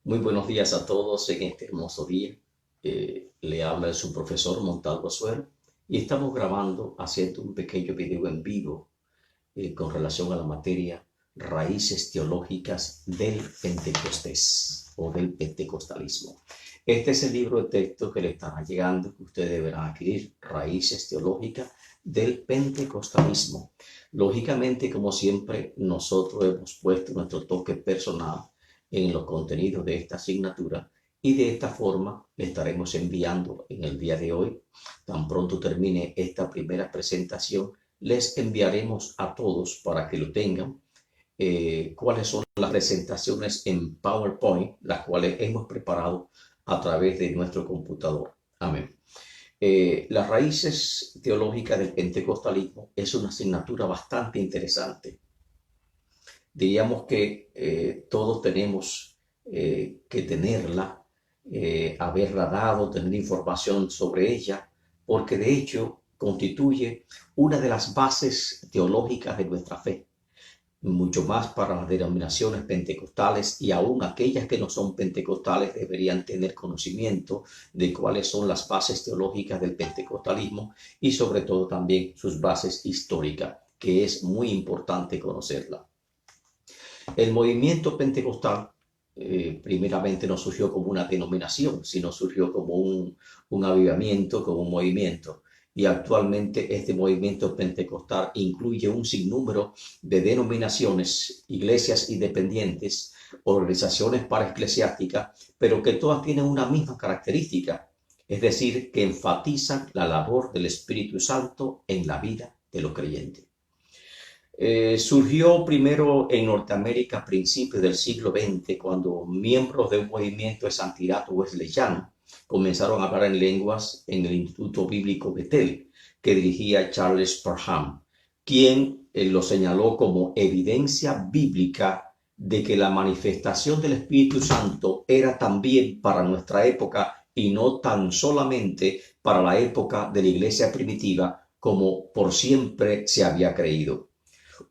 Muy buenos días a todos en este hermoso día. Le habla su profesor Montalvo Suero y estamos grabando, haciendo un pequeño video en vivo con relación a la materia Raíces Teológicas del Pentecostés o del Pentecostalismo. Este es el libro de texto que le estará llegando, que ustedes deberán adquirir, Raíces Teológicas del Pentecostalismo. Lógicamente, como siempre, nosotros hemos puesto nuestro toque personal en los contenidos de esta asignatura y de esta forma le estaremos enviando en el día de hoy. Tan pronto termine esta primera presentación, les enviaremos a todos para que lo tengan cuáles son las presentaciones en PowerPoint, las cuales hemos preparado a través de nuestro computador. Amén. Las raíces teológicas del pentecostalismo es una asignatura bastante interesante. Diríamos que todos tenemos que tenerla, haberla dado, tener información sobre ella, porque de hecho constituye una de las bases teológicas de nuestra fe, mucho más para las denominaciones pentecostales, y aún aquellas que no son pentecostales deberían tener conocimiento de cuáles son las bases teológicas del pentecostalismo y sobre todo también sus bases históricas, que es muy importante conocerla. El movimiento pentecostal primeramente no surgió como una denominación, sino surgió como un avivamiento, como un movimiento. Y actualmente este movimiento pentecostal incluye un sinnúmero de denominaciones, iglesias independientes, organizaciones paraeclesiásticas, pero que todas tienen una misma característica, es decir, que enfatizan la labor del Espíritu Santo en la vida de los creyentes. Surgió primero en Norteamérica a principios del siglo XX, cuando miembros de un movimiento de santidad wesleyano comenzaron a hablar en lenguas en el Instituto Bíblico Bethel, que dirigía Charles Parham, quien lo señaló como evidencia bíblica de que la manifestación del Espíritu Santo era también para nuestra época y no tan solamente para la época de la iglesia primitiva, como por siempre se había creído.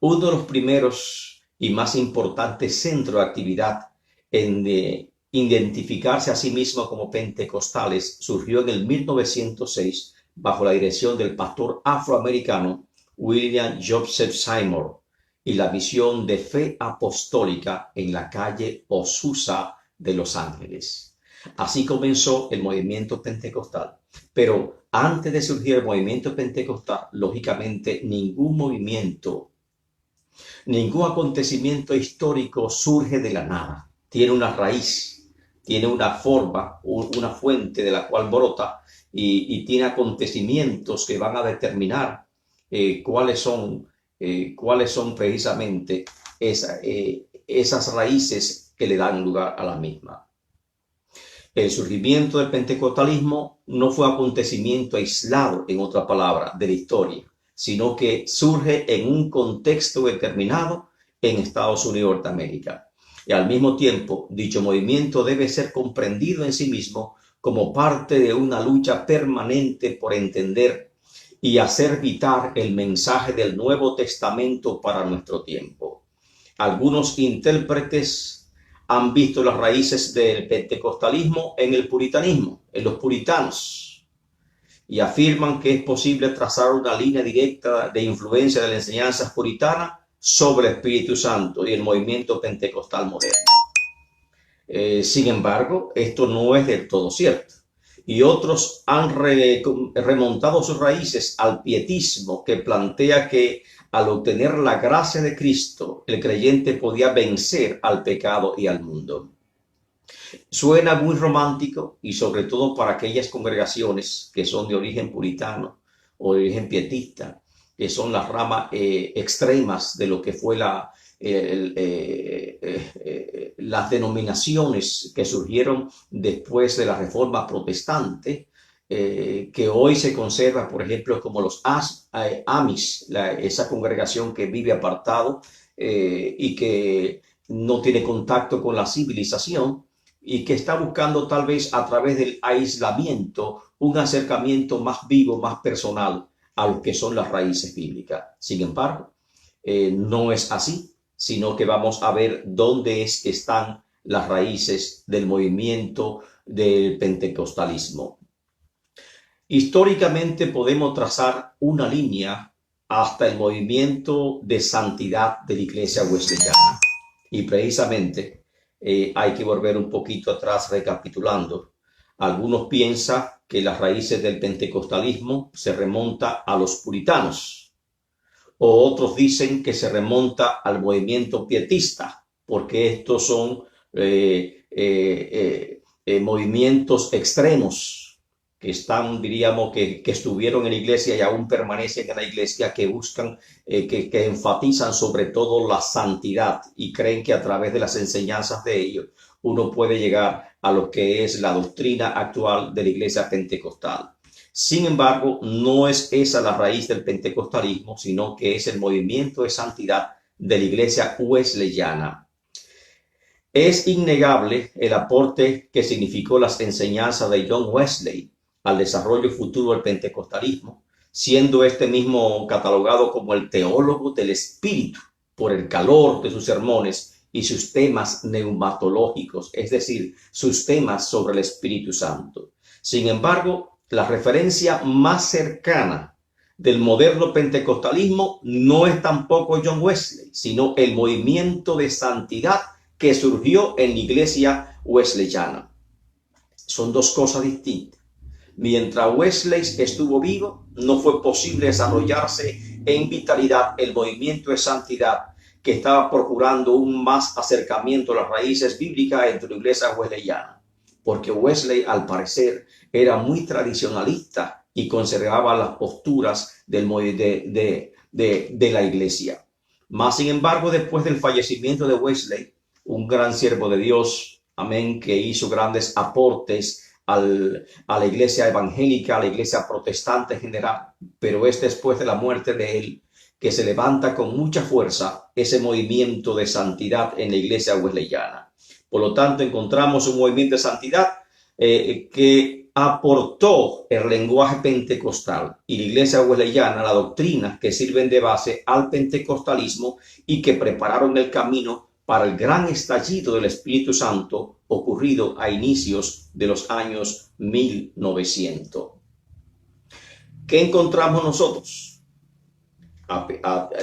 Uno de los primeros y más importantes centros de actividad en identificarse a sí mismo como pentecostales surgió en el 1906 bajo la dirección del pastor afroamericano William Joseph Seymour y la visión de fe apostólica en la calle Azusa de Los Ángeles. Así comenzó el movimiento pentecostal. Pero antes de surgir el movimiento pentecostal, lógicamente ningún acontecimiento histórico surge de la nada. Tiene una raíz, tiene una forma, una fuente de la cual brota y tiene acontecimientos que van a determinar cuáles son precisamente esas raíces que le dan lugar a la misma. El surgimiento del pentecostalismo no fue acontecimiento aislado, en otra palabra, de la historia, sino que surge en un contexto determinado en Estados Unidos de Norteamérica. Y al mismo tiempo, dicho movimiento debe ser comprendido en sí mismo como parte de una lucha permanente por entender y hacer vital el mensaje del Nuevo Testamento para nuestro tiempo. Algunos intérpretes han visto las raíces del pentecostalismo en el puritanismo, en los puritanos, y afirman que es posible trazar una línea directa de influencia de la enseñanza puritana sobre el Espíritu Santo y el movimiento pentecostal moderno. Sin embargo, esto no es del todo cierto. Y otros han remontado sus raíces al pietismo, que plantea que al obtener la gracia de Cristo, el creyente podía vencer al pecado y al mundo. Suena muy romántico, y sobre todo para aquellas congregaciones que son de origen puritano o de origen pietista, que son las ramas extremas de lo que fue las denominaciones que surgieron después de la Reforma Protestante, que hoy se conserva, por ejemplo, como los Amish, esa congregación que vive apartado y que no tiene contacto con la civilización y que está buscando tal vez a través del aislamiento un acercamiento más vivo, más personal a lo que son las raíces bíblicas. Sin embargo, no es así, sino que vamos a ver dónde es que están las raíces del movimiento del pentecostalismo. Históricamente podemos trazar una línea hasta el movimiento de santidad de la iglesia wesleyana. Y precisamente hay que volver un poquito atrás recapitulando. Algunos piensan que las raíces del pentecostalismo se remonta a los puritanos, o otros dicen que se remonta al movimiento pietista, porque estos son movimientos extremos que están, diríamos, que estuvieron en la iglesia y aún permanecen en la iglesia, que buscan, que enfatizan sobre todo la santidad y creen que a través de las enseñanzas de ellos uno puede llegar a lo que es la doctrina actual de la iglesia pentecostal. Sin embargo, no es esa la raíz del pentecostalismo, sino que es el movimiento de santidad de la iglesia wesleyana. Es innegable el aporte que significó las enseñanzas de John Wesley al desarrollo futuro del pentecostalismo, siendo este mismo catalogado como el teólogo del espíritu por el calor de sus sermones y sus temas neumatológicos, es decir, sus temas sobre el Espíritu Santo. Sin embargo, la referencia más cercana del moderno pentecostalismo no es tampoco John Wesley, sino el movimiento de santidad que surgió en la iglesia wesleyana. Son dos cosas distintas. Mientras Wesley estuvo vivo, no fue posible desarrollarse en vitalidad el movimiento de santidad que estaba procurando un más acercamiento a las raíces bíblicas entre la iglesia wesleyana, porque Wesley, al parecer, era muy tradicionalista y conservaba las posturas de la iglesia. Mas, sin embargo, después del fallecimiento de Wesley, un gran siervo de Dios, amén, que hizo grandes aportes a la iglesia evangélica, a la iglesia protestante en general, pero es después de la muerte de él que se levanta con mucha fuerza ese movimiento de santidad en la iglesia wesleyana. Por lo tanto, encontramos un movimiento de santidad que aportó el lenguaje pentecostal y la iglesia wesleyana, la doctrina que sirven de base al pentecostalismo y que prepararon el camino para el gran estallido del Espíritu Santo ocurrido a inicios de los años 1900. ¿Qué encontramos nosotros?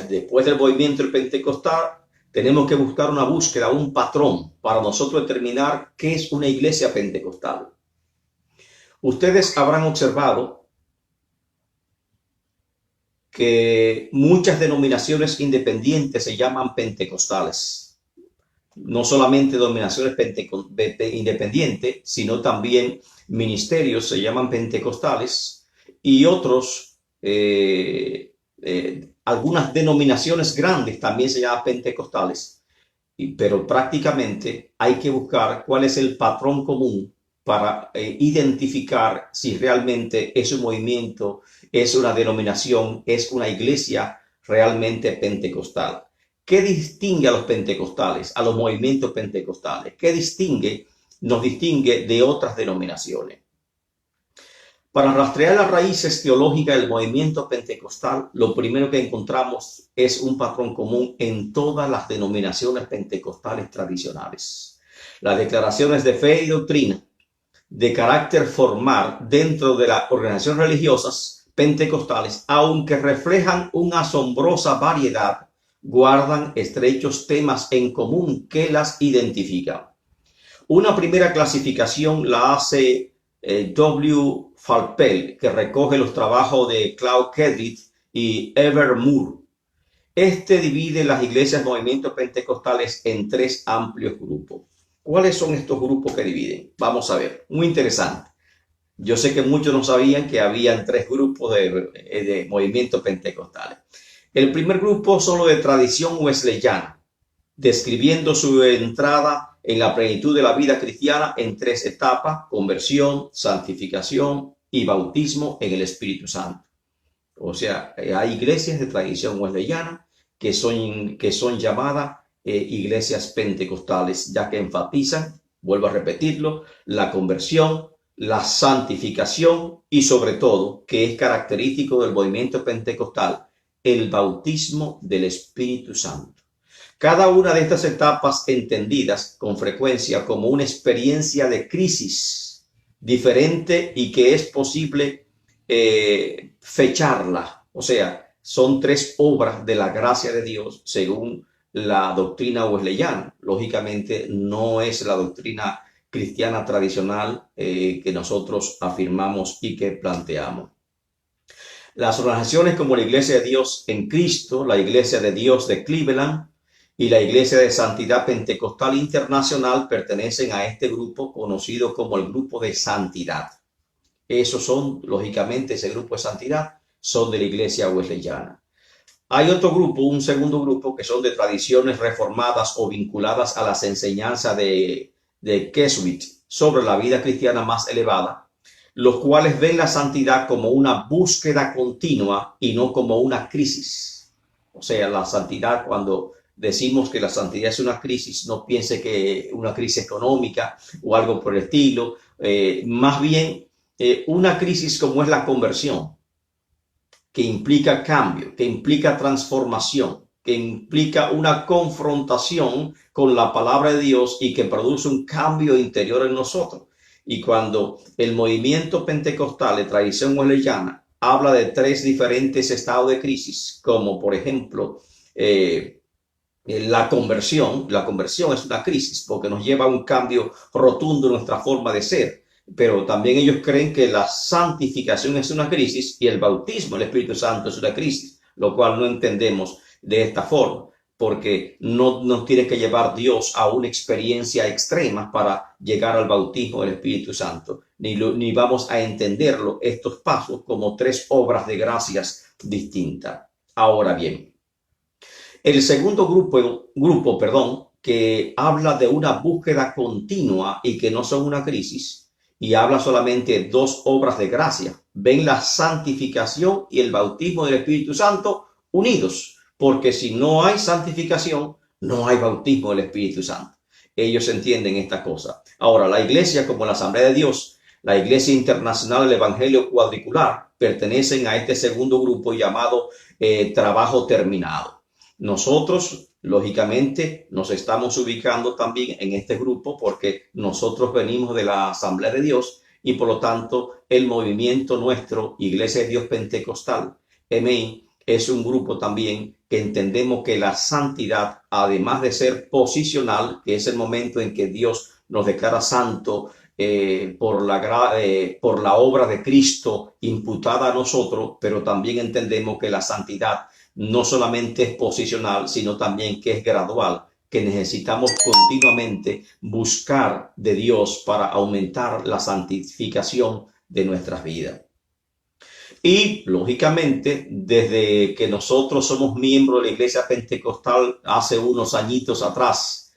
Después del movimiento del pentecostal, tenemos que buscar una búsqueda, un patrón para nosotros determinar qué es una iglesia pentecostal. Ustedes habrán observado que muchas denominaciones independientes se llaman pentecostales. No solamente denominaciones independientes, sino también ministerios se llaman pentecostales y otros, algunas denominaciones grandes también se llaman pentecostales, pero prácticamente hay que buscar cuál es el patrón común para identificar si realmente es un movimiento, es una denominación, es una iglesia realmente pentecostal. ¿Qué distingue a los pentecostales, a los movimientos pentecostales? ¿Qué nos distingue de otras denominaciones? Para rastrear las raíces teológicas del movimiento pentecostal, lo primero que encontramos es un patrón común en todas las denominaciones pentecostales tradicionales. Las declaraciones de fe y doctrina de carácter formal dentro de las organizaciones religiosas pentecostales, aunque reflejan una asombrosa variedad, guardan estrechos temas en común que las identifican. Una primera clasificación la hace W. Falpel, que recoge los trabajos de Claude Kedrit y Ever Moore. Este divide las iglesias movimientos pentecostales en tres amplios grupos. ¿Cuáles son estos grupos que dividen? Vamos a ver, muy interesante. Yo sé que muchos no sabían que habían tres grupos de movimientos pentecostales. El primer grupo son los de tradición wesleyana, describiendo su entrada en la plenitud de la vida cristiana en tres etapas: conversión, santificación y bautismo en el Espíritu Santo. O sea, hay iglesias de tradición wesleyana que son llamadas iglesias pentecostales, ya que enfatizan, vuelvo a repetirlo, la conversión, la santificación y sobre todo, que es característico del movimiento pentecostal, el bautismo del Espíritu Santo. Cada una de estas etapas entendidas con frecuencia como una experiencia de crisis diferente y que es posible fecharla. O sea, son tres obras de la gracia de Dios según la doctrina wesleyana. Lógicamente no es la doctrina cristiana tradicional que nosotros afirmamos y que planteamos. Las organizaciones como la Iglesia de Dios en Cristo, la Iglesia de Dios de Cleveland y la Iglesia de Santidad Pentecostal Internacional pertenecen a este grupo conocido como el Grupo de Santidad. Esos son, lógicamente, ese grupo de santidad son de la Iglesia wesleyana. Hay otro grupo, un segundo grupo, que son de tradiciones reformadas o vinculadas a las enseñanzas de Keswick sobre la vida cristiana más elevada, los cuales ven la santidad como una búsqueda continua y no como una crisis. O sea, la santidad, cuando decimos que la santidad es una crisis, no piense que una crisis económica o algo por el estilo, más bien una crisis como es la conversión, que implica cambio, que implica transformación, que implica una confrontación con la palabra de Dios y que produce un cambio interior en nosotros. Y cuando el movimiento pentecostal de tradición wesleyana habla de tres diferentes estados de crisis, como por ejemplo la conversión es una crisis porque nos lleva a un cambio rotundo en nuestra forma de ser. Pero también ellos creen que la santificación es una crisis y el bautismo del Espíritu Santo es una crisis, lo cual no entendemos de esta forma, porque no nos tiene que llevar Dios a una experiencia extrema para llegar al bautismo del Espíritu Santo, ni vamos a entenderlo estos pasos como tres obras de gracias distintas. Ahora bien, el segundo grupo, que habla de una búsqueda continua y que no son una crisis, y habla solamente de dos obras de gracia. Ven la santificación y el bautismo del Espíritu Santo unidos, porque si no hay santificación, no hay bautismo del Espíritu Santo. Ellos entienden esta cosa. Ahora, la iglesia como la Asamblea de Dios, la Iglesia Internacional del Evangelio Cuadricular, pertenecen a este segundo grupo llamado trabajo terminado. Nosotros, lógicamente, nos estamos ubicando también en este grupo porque nosotros venimos de la Asamblea de Dios y por lo tanto el movimiento nuestro, Iglesia de Dios Pentecostal, EMEI, es un grupo también que entendemos que la santidad, además de ser posicional, que es el momento en que Dios nos declara santo por la obra de Cristo imputada a nosotros, pero también entendemos que la santidad no solamente es posicional, sino también que es gradual, que necesitamos continuamente buscar de Dios para aumentar la santificación de nuestras vidas. Y, lógicamente, desde que nosotros somos miembros de la Iglesia Pentecostal hace unos añitos atrás,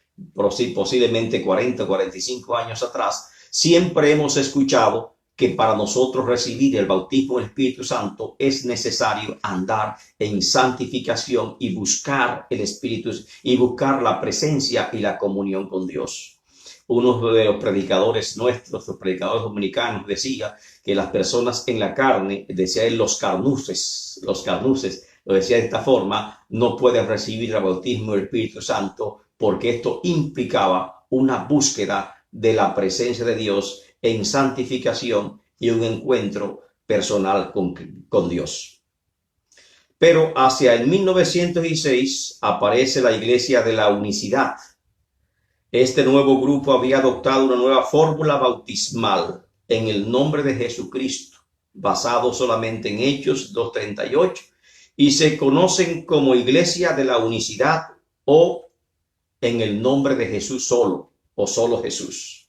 posiblemente 40 o 45 años atrás, siempre hemos escuchado que para nosotros recibir el bautismo del Espíritu Santo es necesario andar en santificación y buscar el Espíritu y buscar la presencia y la comunión con Dios. Uno de los predicadores nuestros, los predicadores dominicanos, decía que las personas en la carne, decía él, los carnuces, lo decía de esta forma, no pueden recibir el bautismo del Espíritu Santo porque esto implicaba una búsqueda de la presencia de Dios en santificación y un encuentro personal con Dios. Pero hacia el 1916 aparece la Iglesia de la Unicidad. Este nuevo grupo había adoptado una nueva fórmula bautismal en el nombre de Jesucristo, basado solamente en Hechos 2:38, y se conocen como Iglesia de la Unicidad o en el nombre de Jesús solo o solo Jesús.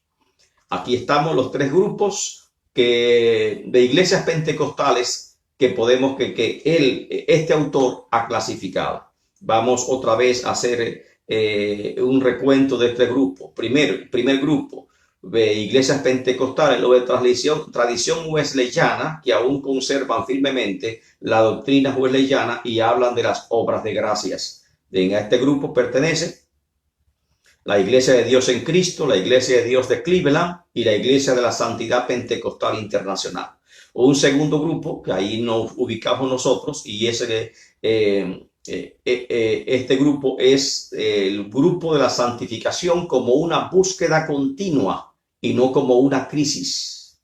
Aquí estamos los tres grupos de iglesias pentecostales que este autor ha clasificado. Vamos otra vez a hacer un recuento de este grupo. Primer grupo de iglesias pentecostales, lo de tradición wesleyana, que aún conservan firmemente la doctrina wesleyana y hablan de las obras de gracias. En este grupo pertenece la Iglesia de Dios en Cristo, la Iglesia de Dios de Cleveland y la Iglesia de la Santidad Pentecostal Internacional. Un segundo grupo, que ahí nos ubicamos nosotros, y es Este grupo es el grupo de la santificación como una búsqueda continua y no como una crisis.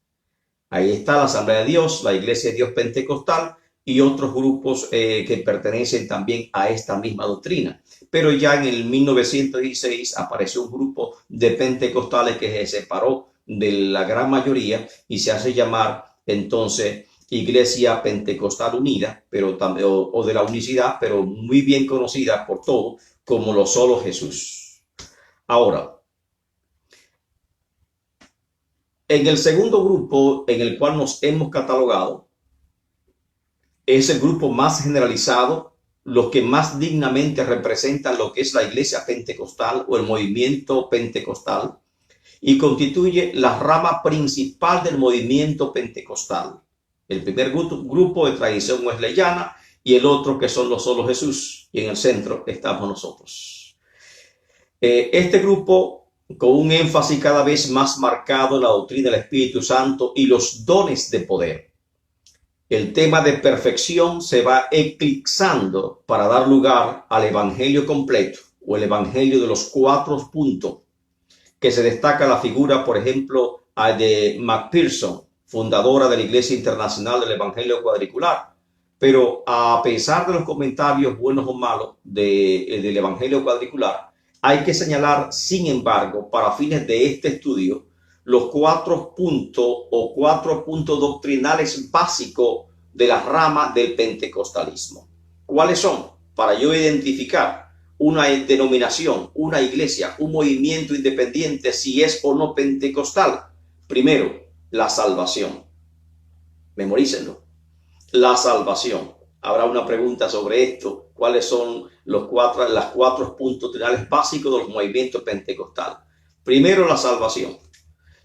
Ahí está la Asamblea de Dios, la Iglesia de Dios Pentecostal y otros grupos que pertenecen también a esta misma doctrina. Pero ya en el 1916 apareció un grupo de pentecostales que se separó de la gran mayoría y se hace llamar entonces Iglesia Pentecostal Unida, pero o de la unicidad, pero muy bien conocida por todos como los Solo Jesús. Ahora, en el segundo grupo en el cual nos hemos catalogado, es el grupo más generalizado, los que más dignamente representan lo que es la iglesia pentecostal o el movimiento pentecostal, y constituye la rama principal del movimiento pentecostal. El primer grupo de tradición wesleyana y el otro que son los Solo Jesús, y en el centro estamos nosotros. Este grupo, con un énfasis cada vez más marcado en la doctrina del Espíritu Santo y los dones de poder. El tema de perfección se va eclipsando para dar lugar al evangelio completo o el evangelio de los 4 puntos, que se destaca la figura, por ejemplo, de McPherson, fundadora de la Iglesia Internacional del Evangelio Cuadricular. Pero a pesar de los comentarios buenos o malos del Evangelio Cuadricular, hay que señalar, sin embargo, para fines de este estudio, los 4 puntos o 4 puntos doctrinales básicos de la rama del pentecostalismo. ¿Cuáles son? Para yo identificar una denominación, una iglesia, un movimiento independiente, si es o no pentecostal. Primero, la salvación. Memorícenlo. La salvación. Habrá una pregunta sobre esto. ¿Cuáles son los 4 puntos doctrinales básicos de los movimientos pentecostales? Primero, la salvación.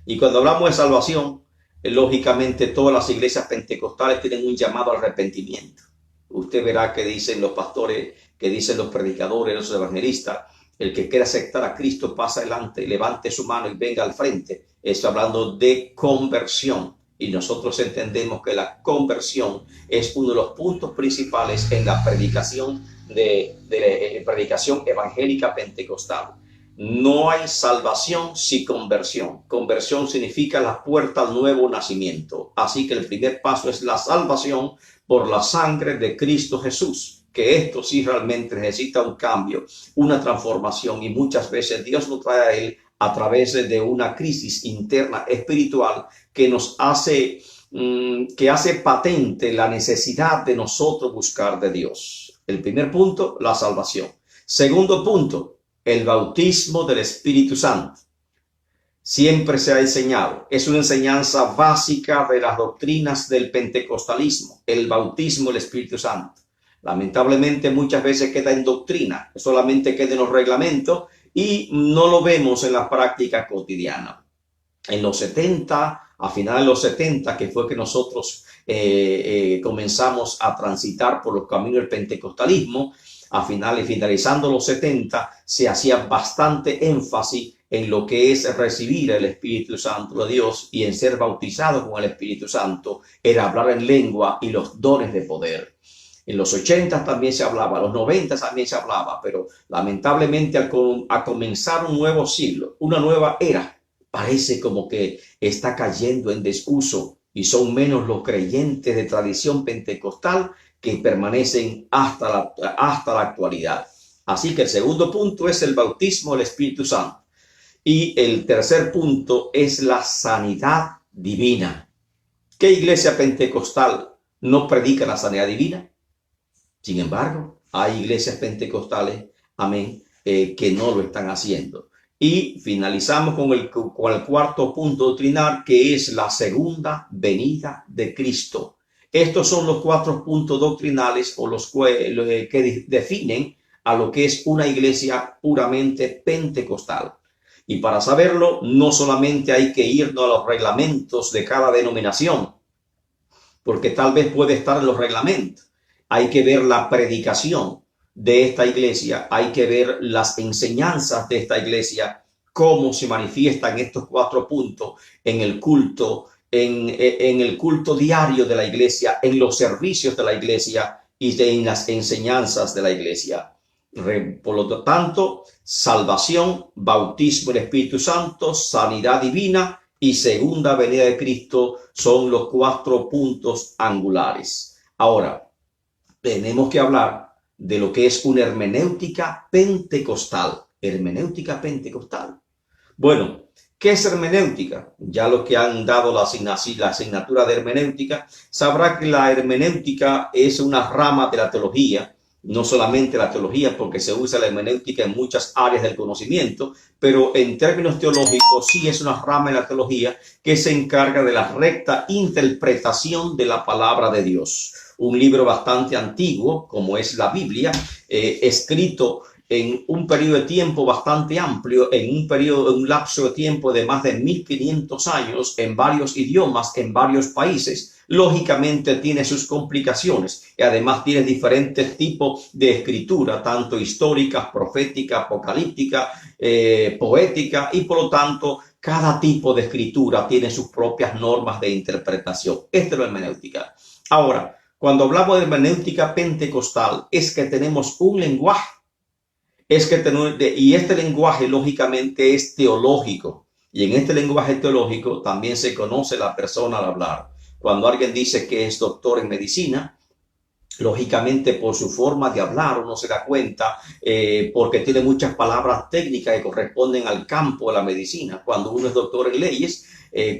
Y cuando hablamos de salvación, lógicamente todas las iglesias pentecostales tienen un llamado al arrepentimiento. Usted verá que dicen los pastores, que dicen los predicadores, los evangelistas, el que quiera aceptar a Cristo pasa adelante, levante su mano y venga al frente. Esto hablando de conversión. Y nosotros entendemos que la conversión es uno de los puntos principales en la predicación de predicación evangélica pentecostal. No hay salvación sin conversión. Conversión significa la puerta al nuevo nacimiento. Así que el primer paso es la salvación por la sangre de Cristo Jesús. Que esto sí realmente necesita un cambio, una transformación, y muchas veces Dios nos trae a Él a través de una crisis interna espiritual que nos hace, que hace patente la necesidad de nosotros buscar de Dios. El primer punto, la salvación. Segundo punto, el bautismo del Espíritu Santo. Siempre se ha enseñado, es una enseñanza básica de las doctrinas del pentecostalismo, el bautismo del Espíritu Santo. Lamentablemente muchas veces queda en doctrina, solamente queda en los reglamentos y no lo vemos en la práctica cotidiana. En los 70, a finales de los 70, que fue que nosotros comenzamos a transitar por los caminos del pentecostalismo, finalizando los 70, se hacía bastante énfasis en lo que es recibir el Espíritu Santo de Dios y en ser bautizado con el Espíritu Santo, era hablar en lengua y los dones de poder. En los 80 también se hablaba, en los 90 también se hablaba, pero lamentablemente al comenzar un nuevo siglo, una nueva era, parece como que está cayendo en desuso y son menos los creyentes de tradición pentecostal que permanecen hasta la actualidad. Así que el segundo punto es el bautismo del Espíritu Santo. Y el tercer punto es la sanidad divina. ¿Qué iglesia pentecostal no predica la sanidad divina? Sin embargo, hay iglesias pentecostales, amén, que no lo están haciendo. Y finalizamos con el cuarto punto doctrinal, que es la segunda venida de Cristo. Estos son los 4 puntos doctrinales o los que definen a lo que es una iglesia puramente pentecostal. Y para saberlo, no solamente hay que irnos a los reglamentos de cada denominación, porque tal vez puede estar en los reglamentos. Hay que ver la predicación de esta iglesia, hay que ver las enseñanzas de esta iglesia, cómo se manifiestan estos 4 puntos en el culto, en el culto diario de la iglesia, en los servicios de la iglesia, y en las enseñanzas de la iglesia. Por lo tanto, salvación, bautismo del Espíritu Santo, sanidad divina y segunda venida de Cristo son los 4 puntos angulares. Ahora, tenemos que hablar de lo que es una hermenéutica pentecostal. Hermenéutica pentecostal. Bueno, ¿qué es hermenéutica? Ya los que han dado la asignatura de hermenéutica sabrá que la hermenéutica es una rama de la teología, no solamente la teología, porque se usa la hermenéutica en muchas áreas del conocimiento, pero en términos teológicos sí es una rama de la teología que se encarga de la recta interpretación de la palabra de Dios. Un libro bastante antiguo, como es la Biblia, escrito en un periodo de tiempo bastante amplio, en un lapso de tiempo de más de 1500 años, en varios idiomas, en varios países, lógicamente tiene sus complicaciones y además tiene diferentes tipos de escritura, tanto históricas, profética, apocalíptica, poética, y por lo tanto cada tipo de escritura tiene sus propias normas de interpretación. Esta es la hermenéutica. Ahora, cuando hablamos de hermenéutica pentecostal, es que tenemos un lenguaje, y este lenguaje lógicamente es teológico, y en este lenguaje teológico también se conoce la persona al hablar. Cuando alguien dice que es doctor en medicina, lógicamente por su forma de hablar uno se da cuenta, porque tiene muchas palabras técnicas que corresponden al campo de la medicina. Cuando uno es doctor en leyes,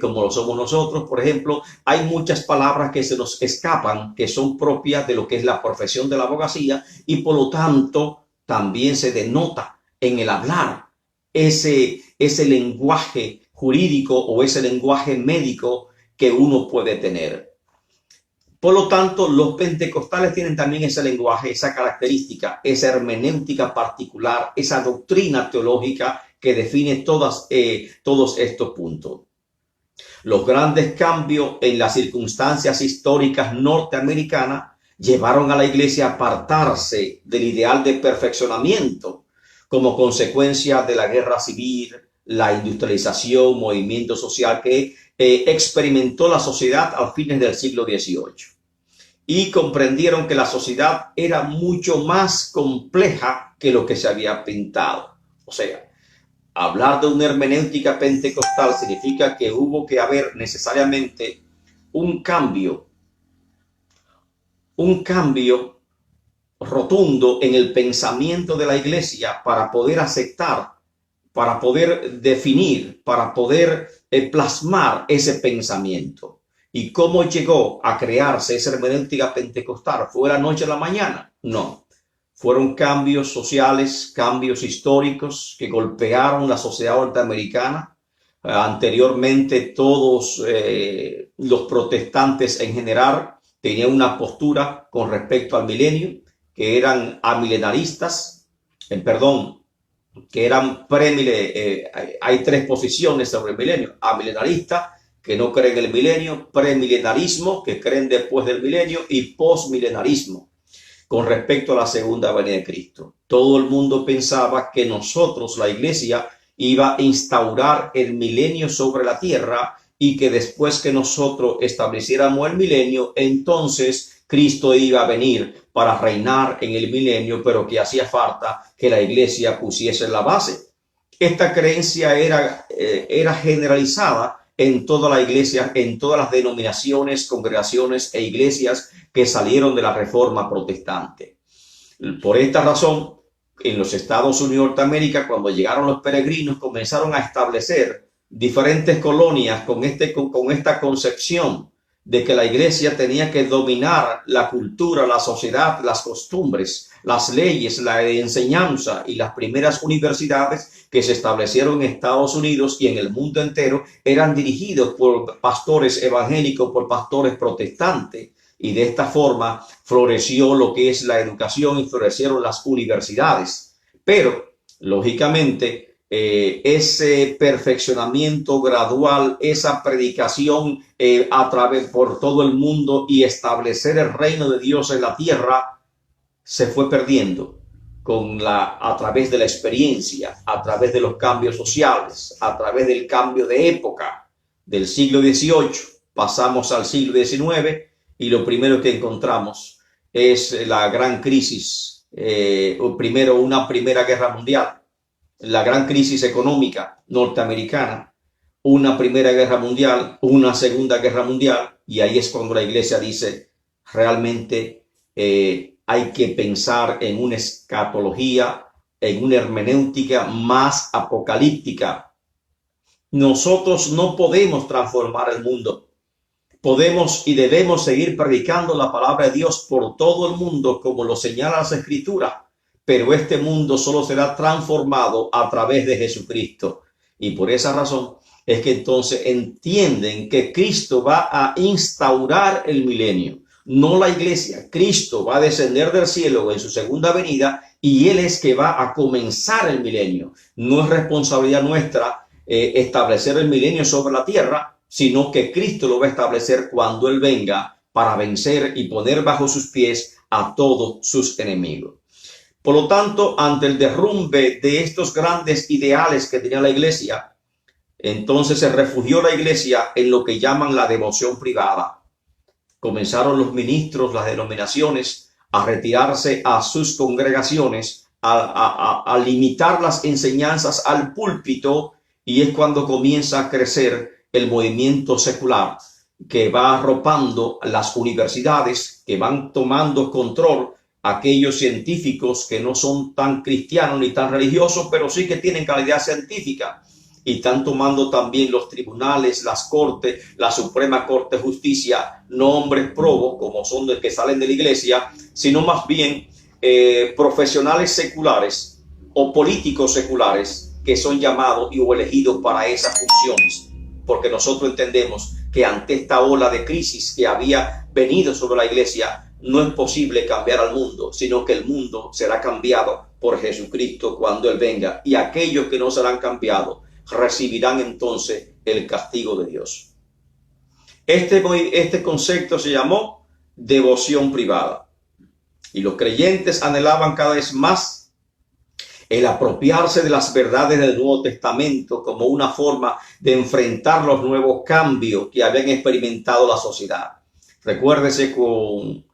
como lo somos nosotros, por ejemplo, hay muchas palabras que se nos escapan, que son propias de lo que es la profesión de la abogacía, y por lo tanto también se denota en el hablar ese lenguaje jurídico o ese lenguaje médico que uno puede tener. Por lo tanto, los pentecostales tienen también ese lenguaje, esa característica, esa hermenéutica particular, esa doctrina teológica que define todos estos puntos. Los grandes cambios en las circunstancias históricas norteamericanas llevaron a la iglesia a apartarse del ideal de perfeccionamiento como consecuencia de la guerra civil, la industrialización, movimiento social que experimentó la sociedad a fines del siglo XVIII. Y comprendieron que la sociedad era mucho más compleja que lo que se había pintado. O sea, hablar de una hermenéutica pentecostal significa que hubo que haber necesariamente un cambio rotundo en el pensamiento de la iglesia para poder aceptar, para poder definir, para poder plasmar ese pensamiento. ¿Y cómo llegó a crearse esa hermenéutica pentecostal? ¿Fue de la noche a la mañana? No. Fueron cambios sociales, cambios históricos que golpearon la sociedad norteamericana. Anteriormente todos los protestantes en general tenían una postura con respecto al milenio, que eran amilenaristas, que eran hay 3 posiciones sobre el milenio: amilenarista, que no creen en el milenio; premilenarismo, que creen después del milenio; y postmilenarismo, con respecto a la segunda venida de Cristo. Todo el mundo pensaba que nosotros, la iglesia, iba a instaurar el milenio sobre la tierra, y que después que nosotros estableciéramos el milenio, entonces Cristo iba a venir para reinar en el milenio, pero que hacía falta que la iglesia pusiese la base. Esta creencia era generalizada en toda la iglesia, en todas las denominaciones, congregaciones e iglesias que salieron de la Reforma protestante. Por esta razón, en los Estados Unidos de Norteamérica, cuando llegaron los peregrinos, comenzaron a establecer diferentes colonias con esta concepción de que la iglesia tenía que dominar la cultura, la sociedad, las costumbres, las leyes, la enseñanza, y las primeras universidades que se establecieron en Estados Unidos y en el mundo entero eran dirigidos por pastores evangélicos, por pastores protestantes, y de esta forma floreció lo que es la educación y florecieron las universidades. Pero, lógicamente, ese perfeccionamiento gradual, esa predicación por todo el mundo y establecer el reino de Dios en la tierra, se fue perdiendo a través de la experiencia, a través de los cambios sociales, a través del cambio de época. Del siglo XVIII pasamos al siglo XIX, y lo primero que encontramos es la gran crisis, primero una primera guerra mundial, la gran crisis económica norteamericana, una primera guerra mundial, una segunda guerra mundial, y ahí es cuando la iglesia dice, realmente hay que pensar en una escatología, en una hermenéutica más apocalíptica. Nosotros no podemos transformar el mundo. Podemos y debemos seguir predicando la palabra de Dios por todo el mundo, como lo señala las Escrituras, pero este mundo solo será transformado a través de Jesucristo. Y por esa razón es que entonces entienden que Cristo va a instaurar el milenio, no la iglesia. Cristo va a descender del cielo en su segunda venida y Él es que va a comenzar el milenio. No es responsabilidad nuestra establecer el milenio sobre la tierra, sino que Cristo lo va a establecer cuando Él venga para vencer y poner bajo sus pies a todos sus enemigos. Por lo tanto, ante el derrumbe de estos grandes ideales que tenía la iglesia, entonces se refugió la iglesia en lo que llaman la devoción privada. Comenzaron los ministros, las denominaciones, a retirarse a sus congregaciones, a limitar las enseñanzas al púlpito, y es cuando comienza a crecer el movimiento secular, que va arropando las universidades, que van tomando control aquellos científicos que no son tan cristianos ni tan religiosos, pero sí que tienen calidad científica, y están tomando también los tribunales, las cortes, la Suprema Corte de Justicia, no hombres probos como son los que salen de la iglesia, sino más bien profesionales seculares o políticos seculares que son llamados y o elegidos para esas funciones, porque nosotros entendemos que ante esta ola de crisis que había venido sobre la iglesia, no es posible cambiar al mundo, sino que el mundo será cambiado por Jesucristo cuando Él venga, y aquellos que no serán cambiados recibirán entonces el castigo de Dios. Este concepto se llamó devoción privada, y los creyentes anhelaban cada vez más el apropiarse de las verdades del Nuevo Testamento como una forma de enfrentar los nuevos cambios que habían experimentado la sociedad. Recuérdese con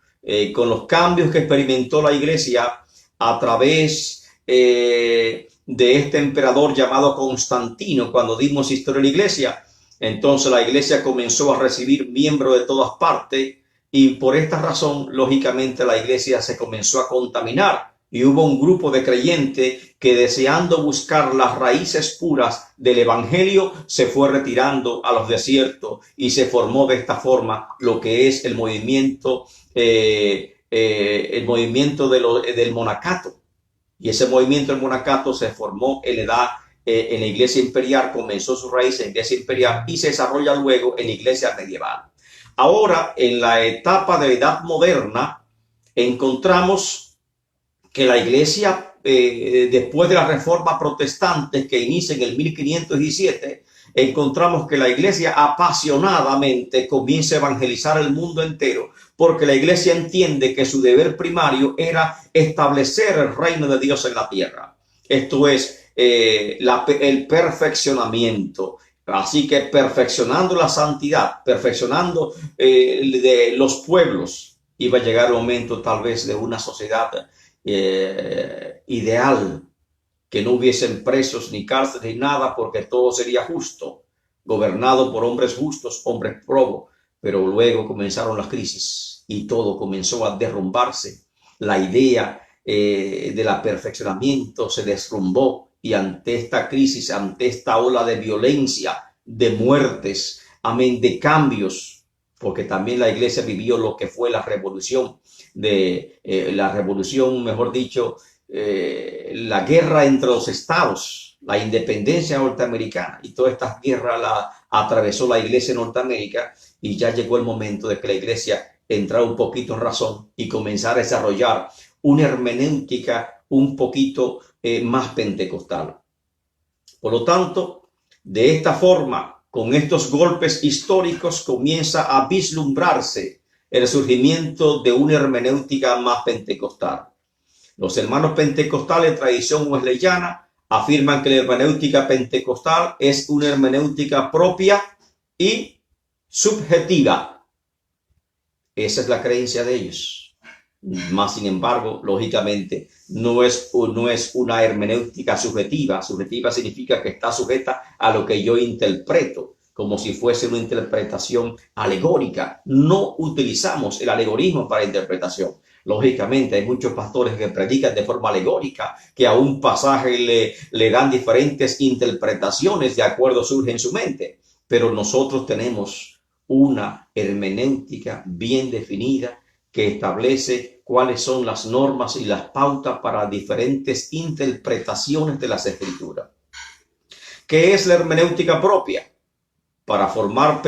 los cambios que experimentó la iglesia a través de este emperador llamado Constantino. Cuando dimos historia de la iglesia, entonces la iglesia comenzó a recibir miembros de todas partes, y por esta razón, lógicamente, la iglesia se comenzó a contaminar. Y hubo un grupo de creyentes que, deseando buscar las raíces puras del evangelio, se fue retirando a los desiertos, y se formó de esta forma lo que es el movimiento del monacato. Y ese movimiento del monacato se formó en la iglesia imperial, comenzó su raíz en la iglesia imperial y se desarrolla luego en la iglesia medieval. Ahora, en la etapa de la edad moderna, encontramos que la iglesia, después de la reforma protestante que inicia en el 1517, encontramos que la iglesia apasionadamente comienza a evangelizar el mundo entero, porque la iglesia entiende que su deber primario era establecer el reino de Dios en la tierra. Esto es el perfeccionamiento. Así que perfeccionando la santidad, perfeccionando de los pueblos, iba a llegar un momento tal vez de una sociedad ideal, que no hubiesen presos ni cárceles ni nada, porque todo sería justo, gobernado por hombres justos, hombres probos. Pero luego comenzaron las crisis y todo comenzó a derrumbarse. La idea del perfeccionamiento se derrumbó, y ante esta crisis, ante esta ola de violencia, de muertes, amén, de cambios, porque también la iglesia vivió lo que fue la revolución, mejor dicho, la guerra entre los estados, la independencia norteamericana, y todas estas guerras la atravesó la iglesia en Norteamérica, y ya llegó el momento de que la iglesia entrara un poquito en razón y comenzara a desarrollar una hermenéutica un poquito más pentecostal. Por lo tanto, de esta forma, con estos golpes históricos, comienza a vislumbrarse el surgimiento de una hermenéutica más pentecostal. Los hermanos pentecostales de tradición wesleyana afirman que la hermenéutica pentecostal es una hermenéutica propia y subjetiva. Esa es la creencia de ellos. Más sin embargo, lógicamente, no es una hermenéutica subjetiva. Subjetiva significa que está sujeta a lo que yo interpreto, como si fuese una interpretación alegórica. No utilizamos el alegorismo para interpretación. Lógicamente, hay muchos pastores que predican de forma alegórica, que a un pasaje le dan diferentes interpretaciones de acuerdo surge en su mente. Pero nosotros tenemos una hermenéutica bien definida que establece cuáles son las normas y las pautas para diferentes interpretaciones de las Escrituras. ¿Qué es la hermenéutica propia? Para formar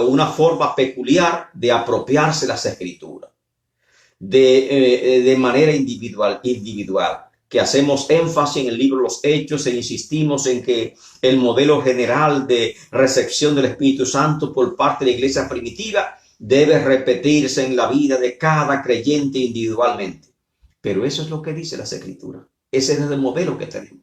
una forma peculiar de apropiarse las Escrituras de manera individual, que hacemos énfasis en el libro de los Hechos e insistimos en que el modelo general de recepción del Espíritu Santo por parte de la iglesia primitiva debe repetirse en la vida de cada creyente individualmente. Pero eso es lo que dice las Escrituras. Ese es el modelo que tenemos.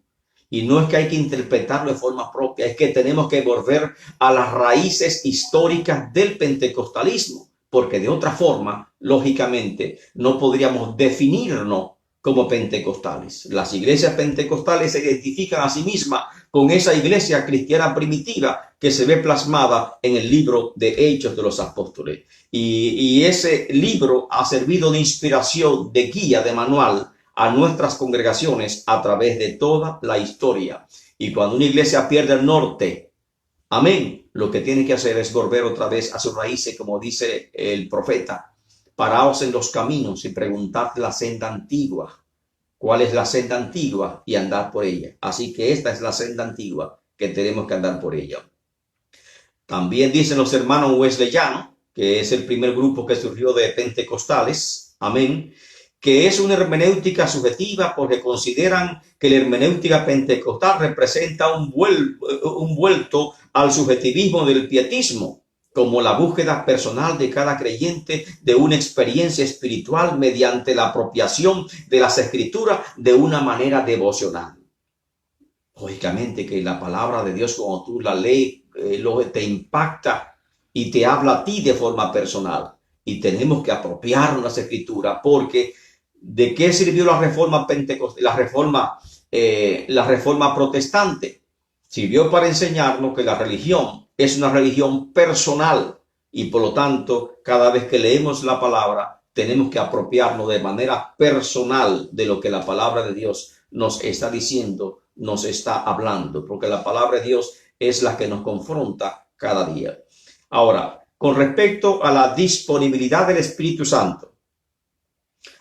Y no es que hay que interpretarlo de forma propia, es que tenemos que volver a las raíces históricas del pentecostalismo, porque de otra forma, lógicamente, no podríamos definirnos como pentecostales. Las iglesias pentecostales se identifican a sí mismas con esa iglesia cristiana primitiva que se ve plasmada en el libro de Hechos de los Apóstoles. Y ese libro ha servido de inspiración, de guía, de manual a nuestras congregaciones a través de toda la historia. Y cuando una iglesia pierde el norte, amén, lo que tiene que hacer es volver otra vez a sus raíces, como dice el profeta. Paraos en los caminos y preguntad la senda antigua. ¿Cuál es la senda antigua? Y andar por ella. Así que esta es la senda antigua que tenemos que andar por ella. También dicen los hermanos wesleyanos, que es el primer grupo que surgió de pentecostales, amén, que es una hermenéutica subjetiva porque consideran que la hermenéutica pentecostal representa un vuelto al subjetivismo del pietismo, como la búsqueda personal de cada creyente de una experiencia espiritual mediante la apropiación de las Escrituras de una manera devocional. Lógicamente que la palabra de Dios, cuando tú la lees, te impacta y te habla a ti de forma personal. Y tenemos que apropiarnos las Escrituras, porque ¿de qué sirvió la reforma pentecostal, la reforma protestante? Sirvió para enseñarnos que la religión es una religión personal y por lo tanto cada vez que leemos la palabra tenemos que apropiarnos de manera personal de lo que la palabra de Dios nos está diciendo, nos está hablando, porque la palabra de Dios es la que nos confronta cada día. Ahora, con respecto a la disponibilidad del Espíritu Santo,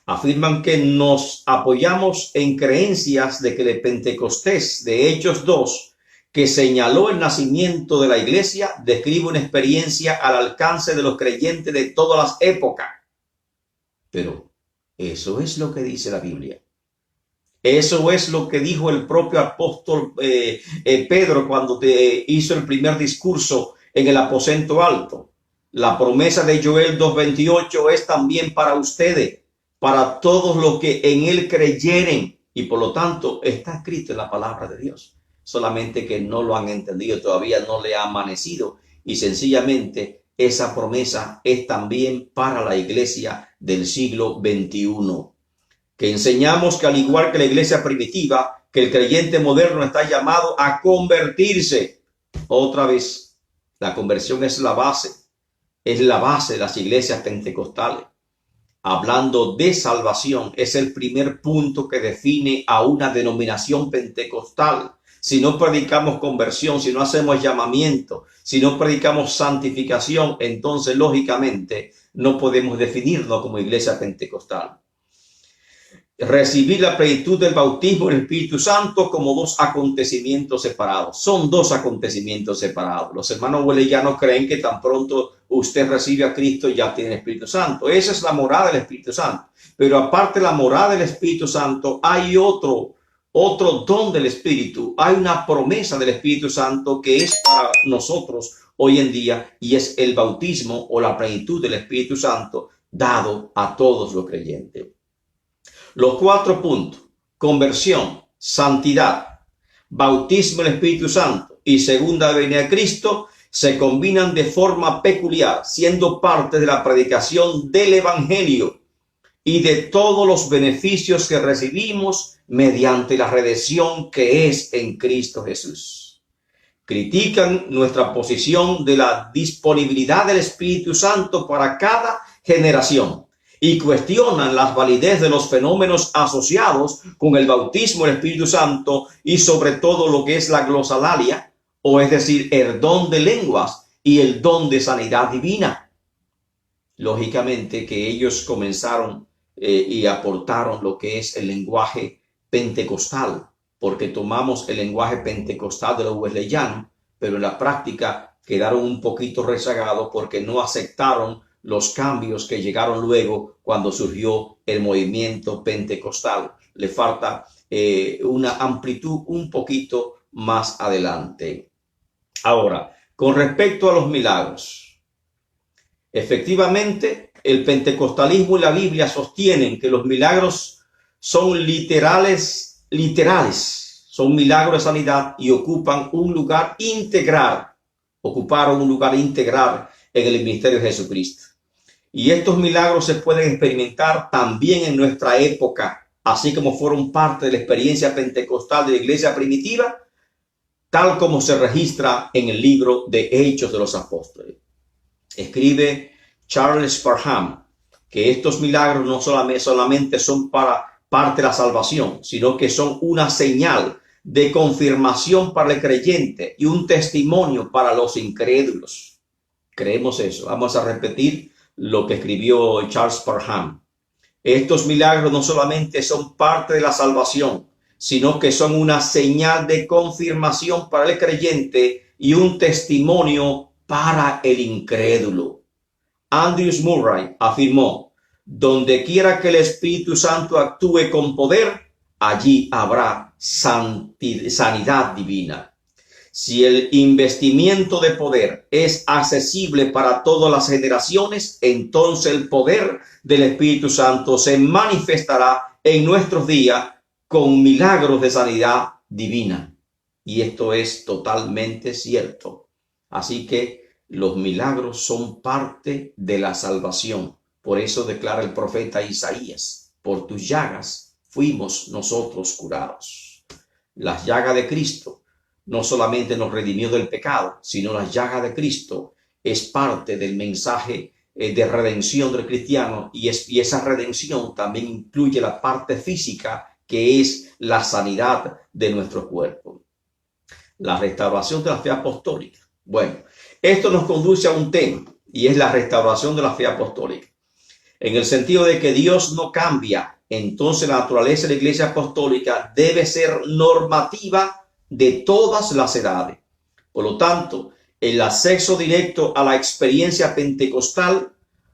afirman que nos apoyamos en creencias de que el Pentecostés de Hechos 2, que señaló el nacimiento de la iglesia, describe una experiencia al alcance de los creyentes de todas las épocas. Pero eso es lo que dice la Biblia. Eso es lo que dijo el propio apóstol Pedro cuando hizo el primer discurso en el aposento alto. La promesa de Joel 2:28 es también para ustedes, para todos los que en él creyeren, y por lo tanto está escrito en la palabra de Dios. Solamente que no lo han entendido, todavía no le ha amanecido, y sencillamente esa promesa es también para la iglesia del siglo XXI, que enseñamos que al igual que la iglesia primitiva, que el creyente moderno está llamado a convertirse. Otra vez, la conversión es la base de las iglesias pentecostales. Hablando de salvación, es el primer punto que define a una denominación pentecostal. Si no predicamos conversión, si no hacemos llamamiento, si no predicamos santificación, entonces lógicamente no podemos definirnos como iglesia pentecostal. Recibir la plenitud del bautismo del Espíritu Santo como dos acontecimientos separados. Son dos acontecimientos separados. Los hermanos wesleyanos creen que tan pronto usted recibe a Cristo ya tiene el Espíritu Santo. Esa es la morada del Espíritu Santo. Pero aparte de la morada del Espíritu Santo, hay otro don del Espíritu. Hay una promesa del Espíritu Santo que es para nosotros hoy en día, y es el bautismo o la plenitud del Espíritu Santo dado a todos los creyentes. Los 4 puntos: conversión, santidad, bautismo del Espíritu Santo y segunda venida de Cristo se combinan de forma peculiar, siendo parte de la predicación del Evangelio. y de todos los beneficios que recibimos mediante la redención que es en Cristo Jesús. Critican nuestra posición de la disponibilidad del Espíritu Santo para cada generación y cuestionan la validez de los fenómenos asociados con el bautismo del Espíritu Santo y sobre todo lo que es la glosalalia, o es decir, el don de lenguas y el don de sanidad divina. Lógicamente que ellos comenzaron y aportaron lo que es el lenguaje pentecostal, porque tomamos el lenguaje pentecostal de los wesleyanos, pero en la práctica quedaron un poquito rezagados porque no aceptaron los cambios que llegaron luego cuando surgió el movimiento pentecostal. Le falta una amplitud un poquito más adelante. Ahora, con respecto a los milagros, efectivamente, el pentecostalismo y la Biblia sostienen que los milagros son literales, son milagros de sanidad y ocuparon un lugar integral en el ministerio de Jesucristo. Y estos milagros se pueden experimentar también en nuestra época, así como fueron parte de la experiencia pentecostal de la iglesia primitiva, tal como se registra en el libro de Hechos de los Apóstoles. Escribe Charles Parham que estos milagros no solamente son para parte de la salvación, sino que son una señal de confirmación para el creyente y un testimonio para los incrédulos. Creemos eso. Vamos a repetir lo que escribió Charles Parham. Estos milagros no solamente son parte de la salvación, sino que son una señal de confirmación para el creyente y un testimonio para el incrédulo. Andrews Murray afirmó: donde quiera que el Espíritu Santo actúe con poder, allí habrá sanidad divina. Si el investimiento de poder es accesible para todas las generaciones, entonces el poder del Espíritu Santo se manifestará en nuestros días con milagros de sanidad divina. Y esto es totalmente cierto. Así que los milagros son parte de la salvación. Por eso declara el profeta Isaías: por tus llagas fuimos nosotros curados. Las llagas de Cristo no solamente nos redimió del pecado, sino las llagas de Cristo es parte del mensaje de redención del cristiano, y esa redención también incluye la parte física, que es la sanidad de nuestro cuerpo. La restauración de la fe apostólica. Bueno, esto nos conduce a un tema, y es la restauración de la fe apostólica. En el sentido de que Dios no cambia, entonces la naturaleza de la iglesia apostólica debe ser normativa de todas las edades. Por lo tanto, el acceso directo a la experiencia pentecostal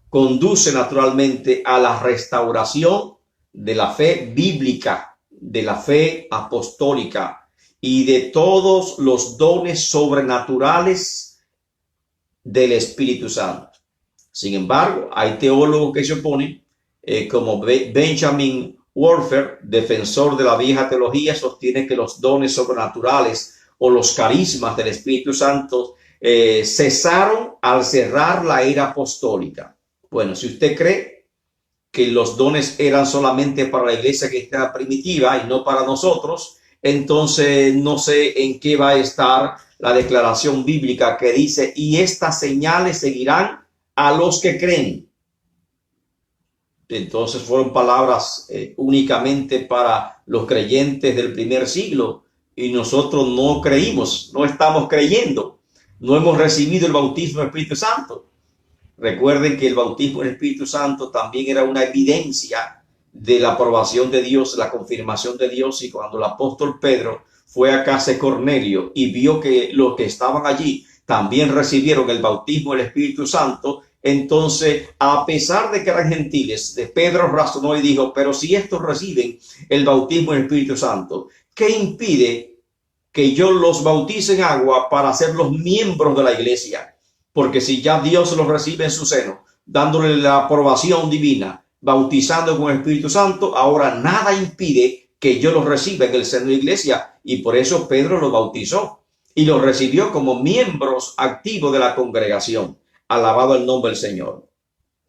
conduce naturalmente a la restauración de la fe bíblica, de la fe apostólica y de todos los dones sobrenaturales del Espíritu Santo. Sin embargo, hay teólogos que se oponen, como Benjamin Warfare, defensor de la vieja teología, sostiene que los dones sobrenaturales o los carismas del Espíritu Santo cesaron al cerrar la era apostólica. Bueno, si usted cree que los dones eran solamente para la iglesia cristiana primitiva y no para nosotros, entonces no sé en qué va a estar la declaración bíblica que dice: y estas señales seguirán a los que creen. Entonces fueron palabras únicamente para los creyentes del primer siglo, y nosotros no creímos, no estamos creyendo, no hemos recibido el bautismo del Espíritu Santo. Recuerden que el bautismo del Espíritu Santo también era una evidencia de la aprobación de Dios, la confirmación de Dios. Y cuando el apóstol Pedro fue a casa de Cornelio y vio que los que estaban allí también recibieron el bautismo del Espíritu Santo, entonces, a pesar de que eran gentiles, Pedro razonó y dijo: pero si estos reciben el bautismo del Espíritu Santo, ¿qué impide que yo los bautice en agua para hacerlos miembros de la iglesia? Porque si ya Dios los recibe en su seno, dándole la aprobación divina, bautizando con el Espíritu Santo, ahora nada impide que yo los reciba en el seno de la iglesia. Y por eso Pedro los bautizó y los recibió como miembros activos de la congregación. Alabado el nombre del Señor.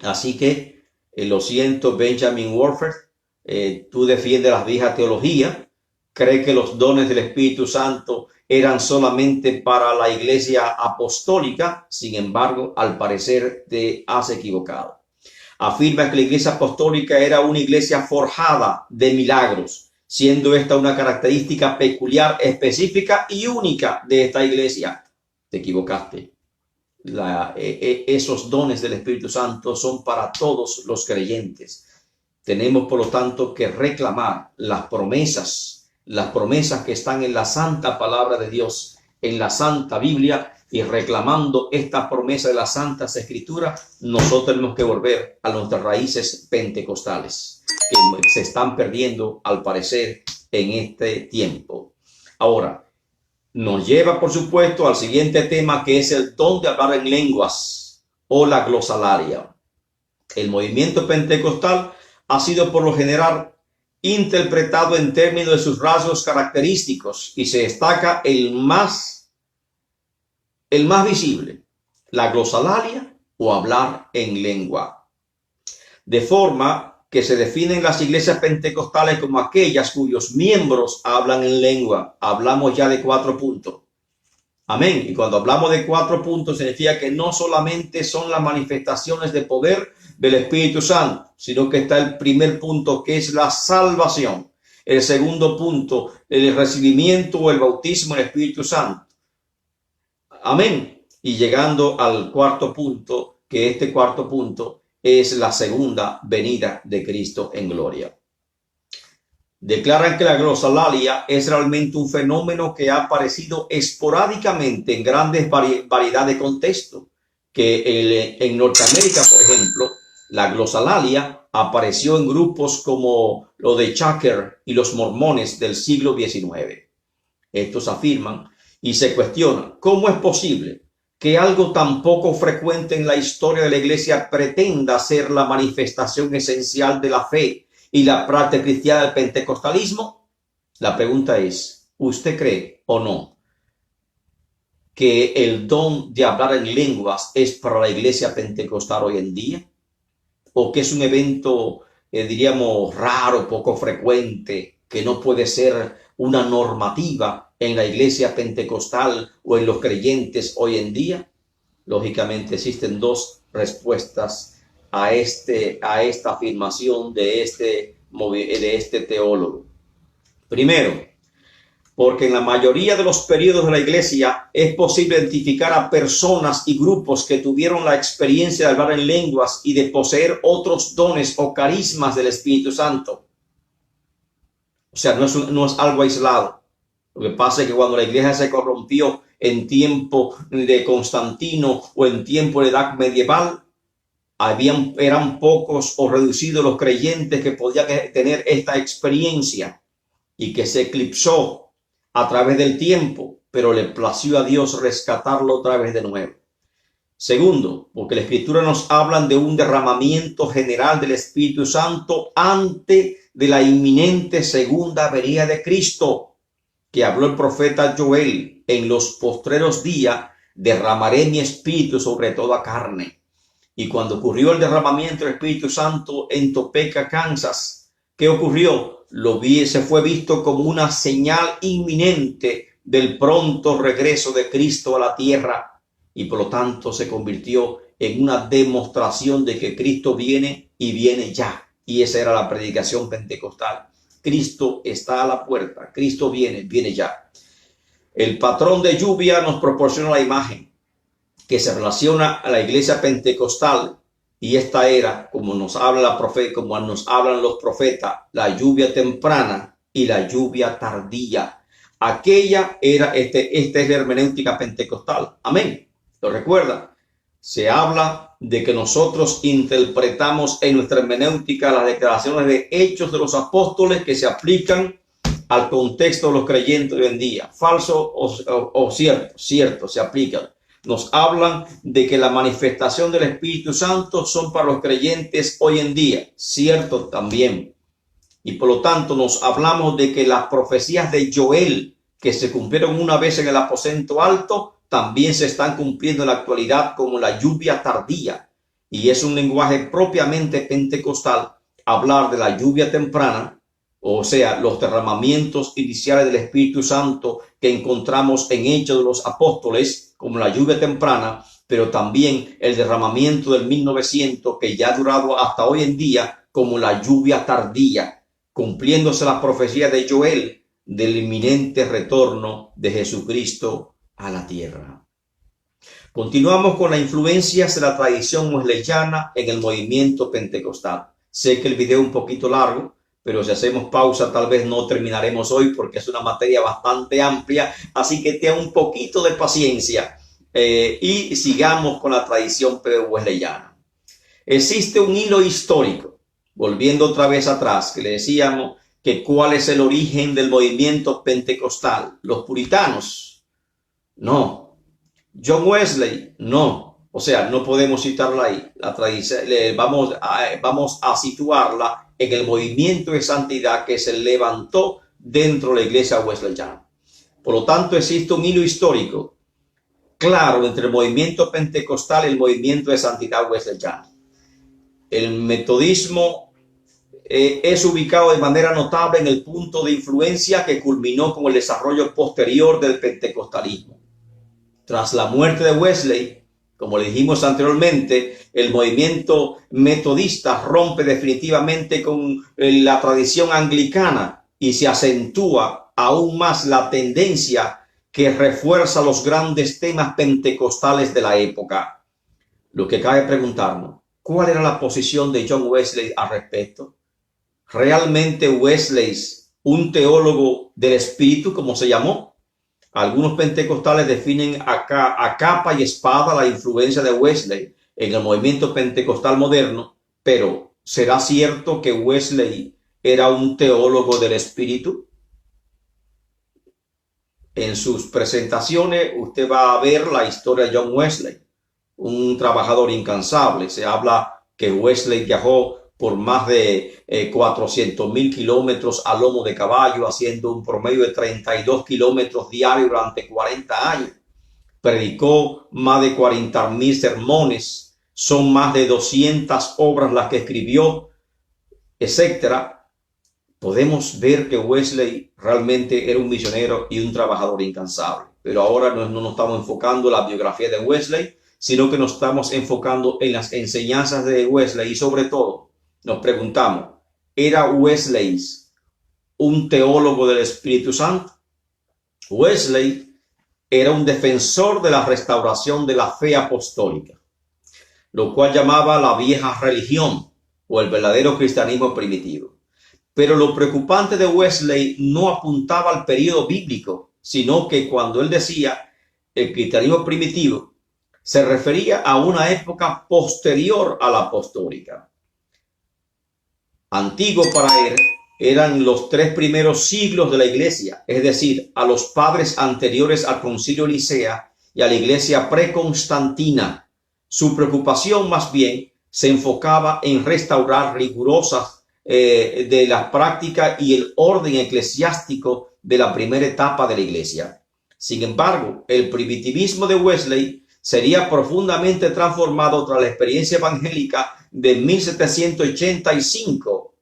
Así que Lo siento, Benjamin Warford, tú defiendes la vieja teología, crees que los dones del Espíritu Santo eran solamente para la iglesia apostólica. Sin embargo, al parecer te has equivocado. Afirma que la iglesia apostólica era una iglesia forjada de milagros, siendo esta una característica peculiar, específica y única de esta iglesia. Te equivocaste. Esos dones del Espíritu Santo son para todos los creyentes. Tenemos, por lo tanto, que reclamar las promesas que están en la santa palabra de Dios, en la santa Biblia, y reclamando esta promesa de las santas escrituras, nosotros tenemos que volver a nuestras raíces pentecostales, que se están perdiendo al parecer en este tiempo. Ahora, nos lleva, por supuesto, al siguiente tema, que es el don de hablar en lenguas o la glosalalia. El movimiento pentecostal ha sido por lo general interpretado en términos de sus rasgos característicos y se destaca el más visible, la glosalalia o hablar en lengua. De forma que se definen las iglesias pentecostales como aquellas cuyos miembros hablan en lengua. Hablamos ya de 4 puntos. Amén. Y cuando hablamos de 4 puntos, significa que no solamente son las manifestaciones de poder del Espíritu Santo, sino que está el primer punto, que es la salvación. El segundo punto, el recibimiento o el bautismo del Espíritu Santo. Amén. Y llegando al cuarto punto, que este cuarto punto es la segunda venida de Cristo en gloria. Declaran que la glosalalia es realmente un fenómeno que ha aparecido esporádicamente en grandes variedad de contextos, que en Norteamérica, por ejemplo, la glosalalia apareció en grupos como lo de Quaker y los mormones del siglo XIX. Estos afirman y se cuestionan cómo es posible que algo tan poco frecuente en la historia de la iglesia pretenda ser la manifestación esencial de la fe y la práctica cristiana del pentecostalismo. La pregunta es, ¿usted cree o no que el don de hablar en lenguas es para la iglesia pentecostal hoy en día? ¿O que es un evento, diríamos, raro, poco frecuente, que no puede ser una normativa en la iglesia pentecostal o en los creyentes hoy en día? Lógicamente existen 2 respuestas a esta afirmación de este teólogo. Primero, porque en la mayoría de los periodos de la iglesia es posible identificar a personas y grupos que tuvieron la experiencia de hablar en lenguas y de poseer otros dones o carismas del Espíritu Santo. O sea, no es algo aislado. Lo que pasa es que cuando la iglesia se corrompió en tiempo de Constantino o en tiempo de edad medieval, eran pocos o reducidos los creyentes que podían tener esta experiencia y que se eclipsó a través del tiempo, pero le plació a Dios rescatarlo otra vez de nuevo. Segundo, porque la Escritura nos habla de un derramamiento general del Espíritu Santo antes de la inminente segunda venida de Cristo, que habló el profeta Joel: en los postreros días derramaré mi espíritu sobre toda carne. Y cuando ocurrió el derramamiento del Espíritu Santo en Topeka, Kansas, ¿qué ocurrió? Se fue visto como una señal inminente del pronto regreso de Cristo a la tierra, y por lo tanto se convirtió en una demostración de que Cristo viene y viene ya. Y esa era la predicación pentecostal. Cristo está a la puerta, Cristo viene ya. El patrón de lluvia nos proporciona la imagen que se relaciona a la iglesia pentecostal, y esta era, como nos hablan los profetas, la lluvia temprana y la lluvia tardía. Aquella era, esta es la hermenéutica pentecostal. Amén. ¿Lo recuerdan? Se habla de que nosotros interpretamos en nuestra hermenéutica las declaraciones de Hechos de los Apóstoles que se aplican al contexto de los creyentes hoy en día. Falso o cierto, cierto, se aplican. Nos hablan de que la manifestación del Espíritu Santo son para los creyentes hoy en día. Cierto también. Y por lo tanto nos hablamos de que las profecías de Joel, que se cumplieron una vez en el aposento alto, también se están cumpliendo en la actualidad como la lluvia tardía. y es un lenguaje propiamente pentecostal hablar de la lluvia temprana, o sea, los derramamientos iniciales del Espíritu Santo que encontramos en Hechos de los Apóstoles, como la lluvia temprana, pero también el derramamiento del 1900 que ya ha durado hasta hoy en día como la lluvia tardía, cumpliéndose la profecía de Joel del inminente retorno de Jesucristo a la tierra. Continuamos con las influencias de la tradición wesleyana en el movimiento pentecostal. Sé que el video es un poquito largo, pero si hacemos pausa tal vez no terminaremos hoy porque es una materia bastante amplia, así que ten un poquito de paciencia y sigamos con la tradición wesleyana. Existe un hilo histórico, volviendo otra vez atrás, que le decíamos que cuál es el origen del movimiento pentecostal. Los puritanos, no. John Wesley, no. O sea, no podemos citarla ahí. La tradición, vamos a situarla en el movimiento de santidad que se levantó dentro de la iglesia wesleyana. Por lo tanto, existe un hilo histórico claro entre el movimiento pentecostal y el movimiento de santidad wesleyana. El metodismo es ubicado de manera notable en el punto de influencia que culminó con el desarrollo posterior del pentecostalismo. Tras la muerte de Wesley, como le dijimos anteriormente, el movimiento metodista rompe definitivamente con la tradición anglicana y se acentúa aún más la tendencia que refuerza los grandes temas pentecostales de la época. Lo que cabe preguntarnos, ¿cuál era la posición de John Wesley al respecto? ¿Realmente Wesley, un teólogo del espíritu, como se llamó? Algunos pentecostales definen a capa y espada la influencia de Wesley en el movimiento pentecostal moderno, pero ¿será cierto que Wesley era un teólogo del espíritu? En sus presentaciones usted va a ver la historia de John Wesley, un trabajador incansable. Se habla que Wesley viajó por más de 400,000 kilómetros a lomo de caballo, haciendo un promedio de 32 kilómetros diarios durante 40 años. Predicó más de 40,000 sermones, son más de 200 obras las que escribió, etcétera. Podemos ver que Wesley realmente era un misionero y un trabajador incansable. Pero ahora no nos estamos enfocando en la biografía de Wesley, sino que nos estamos enfocando en las enseñanzas de Wesley y sobre todo nos preguntamos, ¿era Wesley un teólogo del Espíritu Santo? Wesley era un defensor de la restauración de la fe apostólica, lo cual llamaba la vieja religión o el verdadero cristianismo primitivo. Pero lo preocupante de Wesley no apuntaba al periodo bíblico, sino que cuando él decía el cristianismo primitivo, se refería a una época posterior a la apostólica. Antiguo para él eran los 3 primeros siglos de la iglesia, es decir, a los padres anteriores al concilio Nicea y a la iglesia preconstantina. Su preocupación más bien se enfocaba en restaurar rigurosas de las prácticas y el orden eclesiástico de la primera etapa de la iglesia. Sin embargo, el primitivismo de Wesley sería profundamente transformado tras la experiencia evangélica de 1785,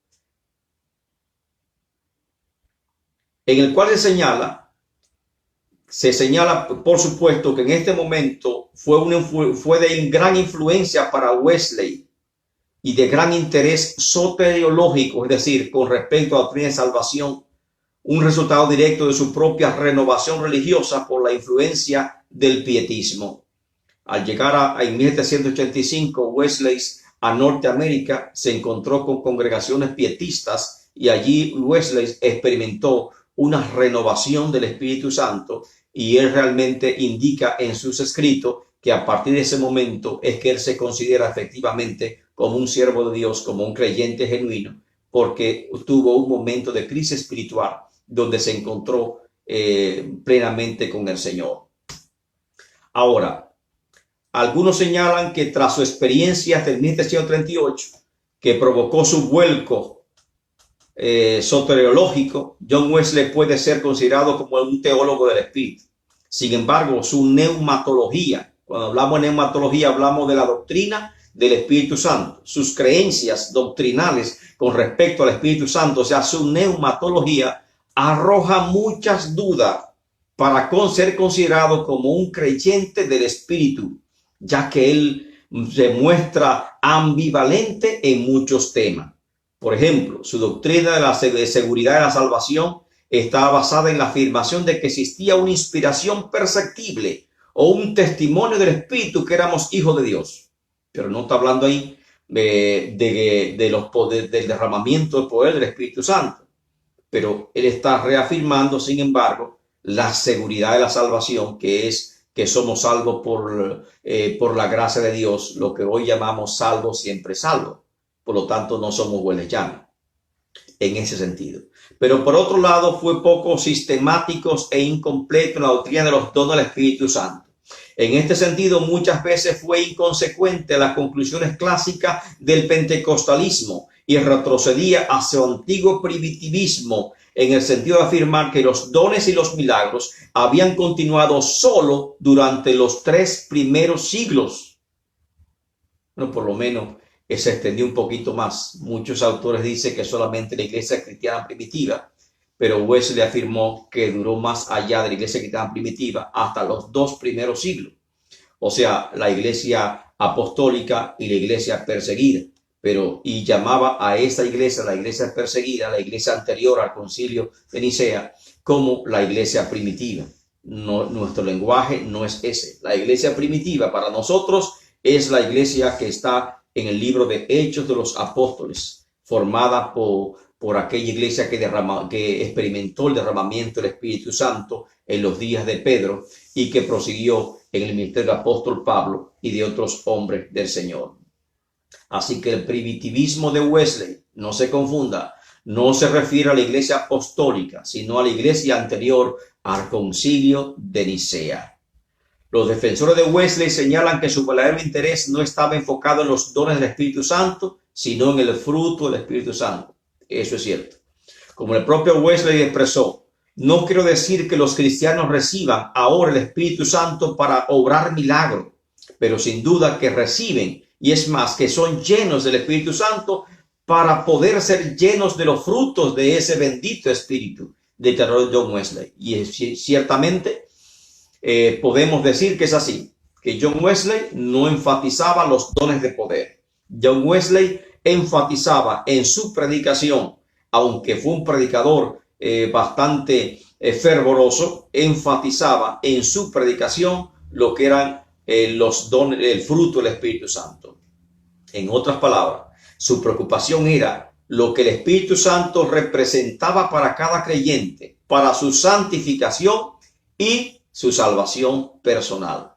en el cual se señala por supuesto que en este momento fue de gran influencia para Wesley y de gran interés soteriológico, es decir, con respecto a la doctrina de salvación, un resultado directo de su propia renovación religiosa por la influencia del pietismo. Al llegar en 1785 Wesley a Norteamérica, se encontró con congregaciones pietistas y allí Wesley experimentó una renovación del Espíritu Santo y él realmente indica en sus escritos que a partir de ese momento es que él se considera efectivamente como un siervo de Dios, como un creyente genuino, porque tuvo un momento de crisis espiritual donde se encontró plenamente con el Señor. Ahora, algunos señalan que tras su experiencia del 1738, que provocó su vuelco soteriológico, John Wesley puede ser considerado como un teólogo del espíritu. Sin embargo, su neumatología, Cuando hablamos de neumatología, hablamos de la doctrina del Espíritu Santo, sus creencias doctrinales con respecto al Espíritu Santo, o sea, su neumatología, arroja muchas dudas para ser considerado como un creyente del Espíritu, ya que él se muestra ambivalente en muchos temas. Por ejemplo, su doctrina de seguridad de la salvación estaba basada en la afirmación de que existía una inspiración perceptible o un testimonio del Espíritu que éramos hijos de Dios. Pero no está hablando ahí de los poderes, del derramamiento del poder del Espíritu Santo. Pero él está reafirmando, sin embargo, la seguridad de la salvación, que es que somos salvos por la gracia de Dios, lo que hoy llamamos salvos, siempre salvos. Por lo tanto, no somos huelellanos en ese sentido. Pero por otro lado, fue poco sistemáticos e incompleto en la doctrina de los dones del Espíritu Santo. En este sentido, muchas veces fue inconsecuente a las conclusiones clásicas del pentecostalismo y retrocedía hacia su antiguo primitivismo en el sentido de afirmar que los dones y los milagros habían continuado solo durante los 3 primeros siglos. Bueno, por lo menos se extendió un poquito más. Muchos autores dicen que solamente la iglesia cristiana primitiva, pero Wesley afirmó que duró más allá de la iglesia cristiana primitiva hasta los 2 primeros siglos. O sea, la iglesia apostólica y la iglesia perseguida. Y llamaba a esa iglesia, la iglesia perseguida, la iglesia anterior al concilio de Nicea, como la iglesia primitiva. No, nuestro lenguaje no es ese. La iglesia primitiva para nosotros es la iglesia que está en el libro de Hechos de los Apóstoles, formada por aquella iglesia que experimentó el derramamiento del Espíritu Santo en los días de Pedro y que prosiguió en el ministerio del apóstol Pablo y de otros hombres del Señor. Así que el primitivismo de Wesley, no se confunda, no se refiere a la iglesia apostólica, sino a la iglesia anterior al concilio de Nicea. Los defensores de Wesley señalan que su verdadero interés no estaba enfocado en los dones del Espíritu Santo, sino en el fruto del Espíritu Santo. Eso es cierto. Como el propio Wesley expresó, no quiero decir que los cristianos reciban ahora el Espíritu Santo para obrar milagros, pero sin duda que reciben, y es más, que son llenos del Espíritu Santo para poder ser llenos de los frutos de ese bendito Espíritu, declaró John Wesley. Y ciertamente podemos decir que es así, que John Wesley no enfatizaba los dones de poder. John Wesley enfatizaba en su predicación, aunque fue un predicador bastante fervoroso, enfatizaba en su predicación lo que eran los dones, el fruto del Espíritu Santo. En otras palabras, su preocupación era lo que el Espíritu Santo representaba para cada creyente, para su santificación y su salvación personal.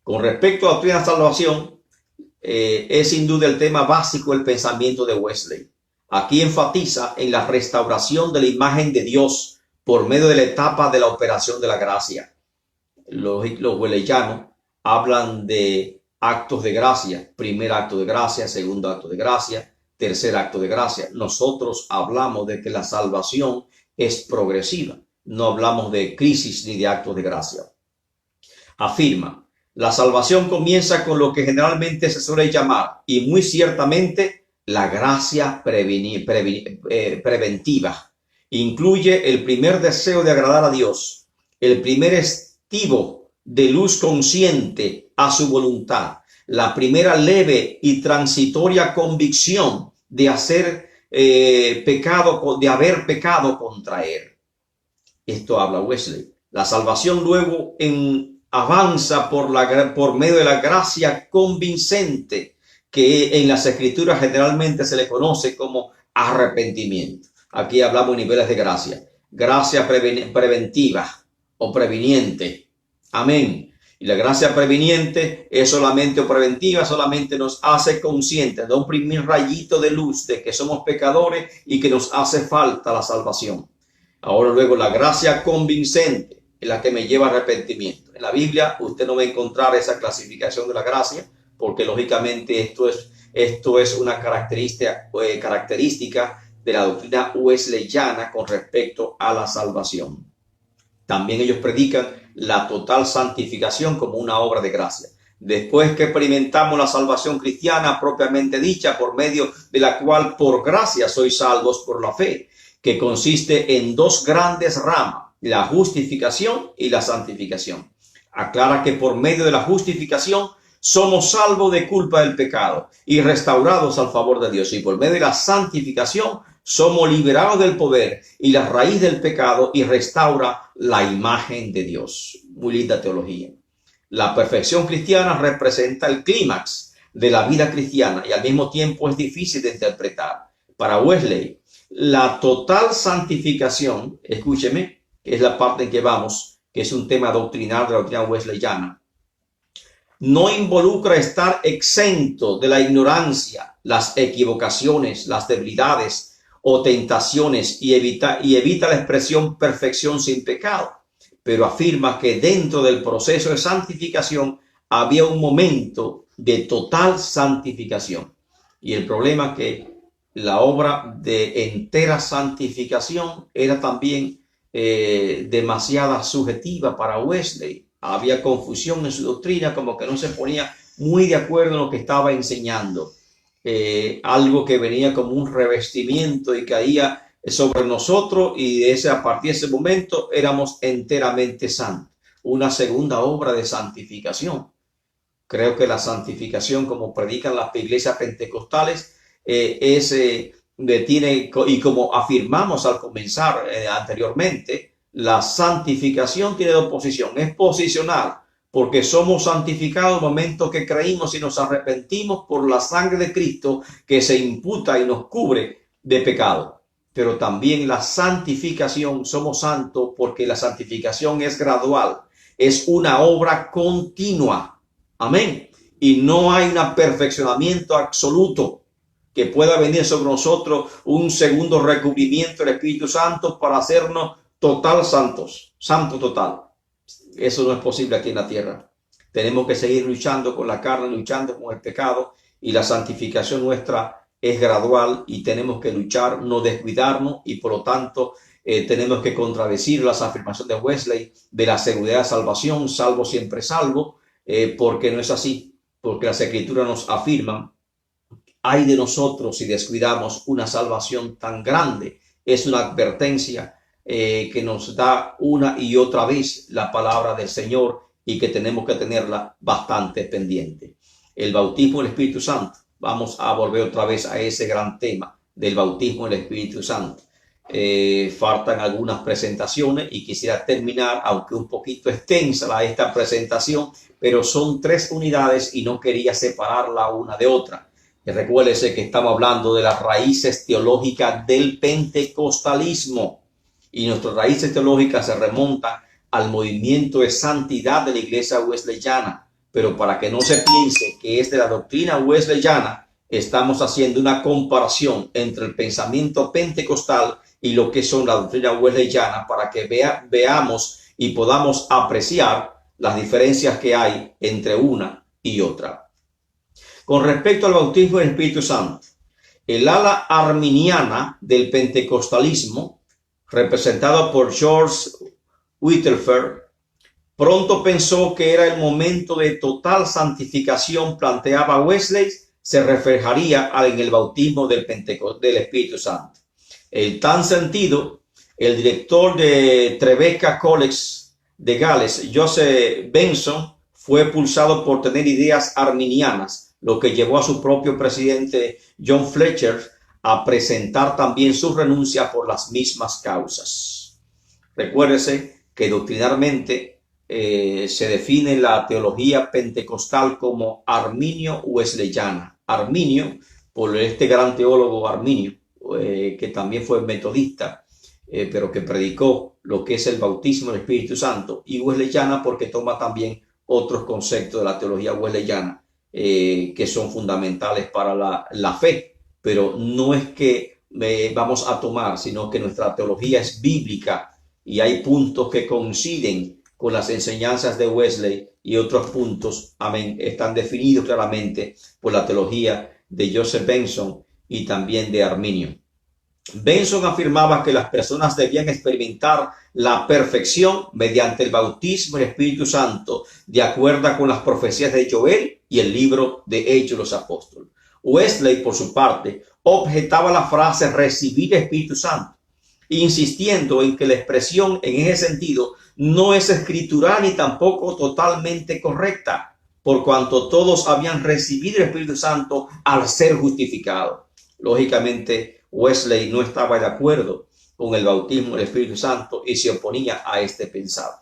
Con respecto a la doctrina de salvación, es sin duda el tema básico del pensamiento de Wesley. Aquí enfatiza en la restauración de la imagen de Dios por medio de la etapa de la operación de la gracia. Los wesleyanos hablan de actos de gracia, primer acto de gracia, segundo acto de gracia, tercer acto de gracia. Nosotros hablamos de que la salvación es progresiva, no hablamos de crisis ni de actos de gracia. Afirma, la salvación comienza con lo que generalmente se suele llamar, y muy ciertamente, la gracia preventiva. Incluye el primer deseo de agradar a Dios, el primer estivo de luz consciente a su voluntad, la primera leve y transitoria convicción de haber pecado contra él. Esto habla Wesley. La salvación luego avanza por medio de la gracia convincente, que en las escrituras generalmente se le conoce como arrepentimiento. Aquí hablamos de niveles de gracia. Gracia preventiva o previniente. Amén. Y la gracia previniente es solamente o preventiva, solamente nos hace conscientes, da un primer rayito de luz de que somos pecadores y que nos hace falta la salvación. Ahora luego la gracia convincente es la que me lleva a arrepentimiento. En la Biblia usted no va a encontrar esa clasificación de la gracia, porque lógicamente esto es una característica de la doctrina wesleyana con respecto a la salvación. También ellos predican la total santificación como una obra de gracia. Después que experimentamos la salvación cristiana propiamente dicha, por medio de la cual por gracia sois salvos por la fe, que consiste en dos grandes ramas, la justificación y la santificación. Aclara que por medio de la justificación somos salvos de culpa del pecado y restaurados al favor de Dios, y por medio de la santificación somos liberados del poder y la raíz del pecado y restaura la imagen de Dios. Muy linda teología. La perfección cristiana representa el clímax de la vida cristiana y al mismo tiempo es difícil de interpretar. Para Wesley, la total santificación, escúcheme, que es la parte en que vamos, que es un tema doctrinal de la doctrina wesleyana, no involucra estar exento de la ignorancia, las equivocaciones, las debilidades o tentaciones y evita la expresión perfección sin pecado, pero afirma que dentro del proceso de santificación había un momento de total santificación. Y el problema es que la obra de entera santificación era también demasiada subjetiva para Wesley. Había confusión en su doctrina, como que no se ponía muy de acuerdo en lo que estaba enseñando. Algo que venía como un revestimiento y caía sobre nosotros, y a partir de ese momento éramos enteramente santos. Una segunda obra de santificación. Creo que la santificación, como predican las iglesias pentecostales, y como afirmamos al comenzar anteriormente, la santificación tiene dos posiciones. Es posicional, porque somos santificados en el momento que creímos y nos arrepentimos por la sangre de Cristo que se imputa y nos cubre de pecado. Pero también la santificación, somos santos porque la santificación es gradual, es una obra continua. Amén. Y no hay un perfeccionamiento absoluto que pueda venir sobre nosotros un segundo recubrimiento del Espíritu Santo para hacernos total santos, santo total. Eso no es posible aquí en la tierra. Tenemos que seguir luchando con la carne, luchando con el pecado, y la santificación nuestra es gradual y tenemos que luchar, no descuidarnos, y por lo tanto tenemos que contradecir las afirmaciones de Wesley de la seguridad de salvación, salvo siempre salvo, porque no es así, porque las escrituras nos afirman: ay de nosotros si descuidamos una salvación tan grande. Es una advertencia que nos da una y otra vez la palabra del Señor, y que tenemos que tenerla bastante pendiente. El bautismo del Espíritu Santo. Vamos a volver otra vez a ese gran tema del bautismo del Espíritu Santo. Faltan algunas presentaciones y quisiera terminar, aunque un poquito extensa esta presentación, pero son 3 unidades y no quería separarla una de otra. Recuérdese que estamos hablando de las raíces teológicas del pentecostalismo, y nuestras raíces teológicas se remontan al movimiento de santidad de la iglesia wesleyana. Pero para que no se piense que es de la doctrina wesleyana, estamos haciendo una comparación entre el pensamiento pentecostal y lo que son la doctrina wesleyana, para que veamos y podamos apreciar las diferencias que hay entre una y otra. Con respecto al bautismo del Espíritu Santo, el ala arminiana del pentecostalismo, representado por George Whitefield, pronto pensó que era el momento de total santificación. Planteaba Wesley, se reflejaría en el bautismo del Espíritu Santo. En tal sentido, el director de Trevecca College de Gales, Joseph Benson, fue expulsado por tener ideas arminianas, lo que llevó a su propio presidente John Fletcher a presentar también su renuncia por las mismas causas. Recuérdese que doctrinalmente se define la teología pentecostal como arminio-wesleyana. Arminio, por este gran teólogo Arminio, que también fue metodista, pero que predicó lo que es el bautismo del Espíritu Santo, y wesleyana porque toma también otros conceptos de la teología wesleyana que son fundamentales para la fe. Pero no es que vamos a tomar, sino que nuestra teología es bíblica, y hay puntos que coinciden con las enseñanzas de Wesley, y otros puntos, amén, están definidos claramente por la teología de Joseph Benson y también de Arminio. Benson afirmaba que las personas debían experimentar la perfección mediante el bautismo del Espíritu Santo, de acuerdo con las profecías de Joel y el libro de Hechos de los Apóstoles. Wesley, por su parte, objetaba la frase recibir Espíritu Santo, insistiendo en que la expresión en ese sentido no es escritural ni tampoco totalmente correcta, por cuanto todos habían recibido el Espíritu Santo al ser justificados. Lógicamente, Wesley no estaba de acuerdo con el bautismo del Espíritu Santo y se oponía a este pensado.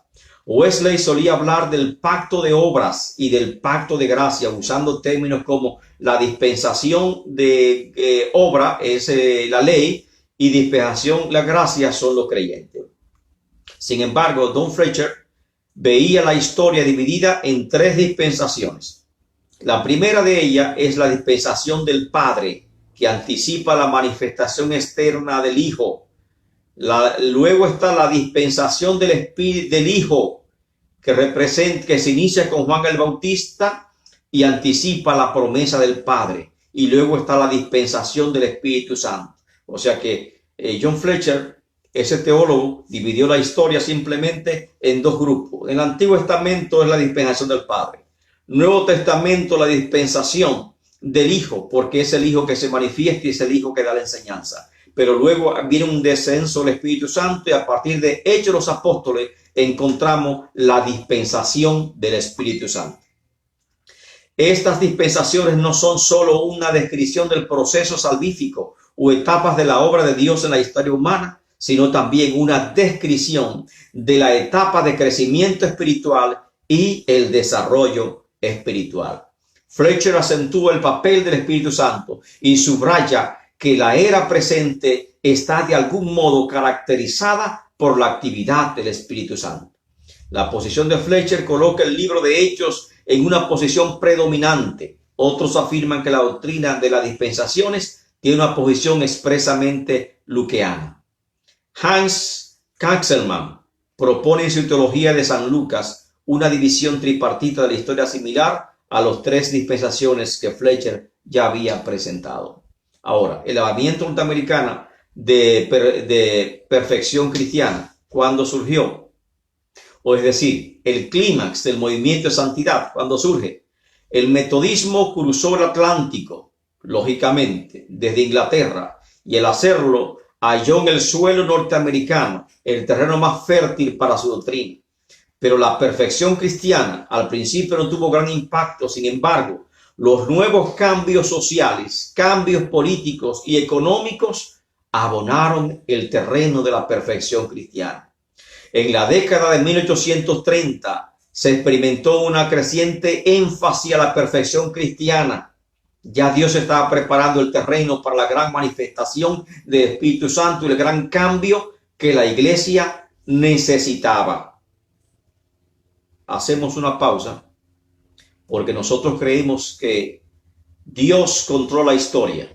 Wesley solía hablar del pacto de obras y del pacto de gracia, usando términos como la dispensación de obra es la ley y dispensación, la gracia son los creyentes. Sin embargo, Don Fletcher veía la historia dividida en tres dispensaciones. La primera de ellas es la dispensación del Padre, que anticipa la manifestación externa del Hijo. Luego está la dispensación del Espíritu del Hijo, que se inicia con Juan el Bautista y anticipa la promesa del Padre. Y luego está la dispensación del Espíritu Santo. O sea que John Fletcher, ese teólogo, dividió la historia simplemente en dos grupos. En el Antiguo Testamento es la dispensación del Padre. Nuevo Testamento, la dispensación del Hijo, porque es el Hijo que se manifiesta y es el Hijo que da la enseñanza. Pero luego viene un descenso del Espíritu Santo y a partir de Hechos de los Apóstoles encontramos la dispensación del Espíritu Santo. Estas dispensaciones no son solo una descripción del proceso salvífico o etapas de la obra de Dios en la historia humana, sino también una descripción de la etapa de crecimiento espiritual y el desarrollo espiritual. Fletcher acentúa el papel del Espíritu Santo y subraya que la era presente está de algún modo caracterizada por la actividad del Espíritu Santo. La posición de Fletcher coloca el libro de Hechos en una posición predominante. Otros afirman que la doctrina de las dispensaciones tiene una posición expresamente lukeana. Hans Kanzelman propone en su teología de San Lucas una división tripartita de la historia similar a las tres dispensaciones que Fletcher ya había presentado. Ahora, el movimiento norteamericano de perfección cristiana, ¿cuándo surgió? O es decir, el clímax del movimiento de santidad, ¿cuándo surge? El metodismo cruzó el Atlántico, lógicamente, desde Inglaterra, y al hacerlo halló en el suelo norteamericano el terreno más fértil para su doctrina. Pero la perfección cristiana al principio no tuvo gran impacto. Sin embargo, los nuevos cambios sociales, cambios políticos y económicos abonaron el terreno de la perfección cristiana. En la década de 1830 se experimentó una creciente énfasis a la perfección cristiana. Ya Dios estaba preparando el terreno para la gran manifestación del Espíritu Santo y el gran cambio que la iglesia necesitaba. Hacemos una pausa porque nosotros creemos que Dios controla la historia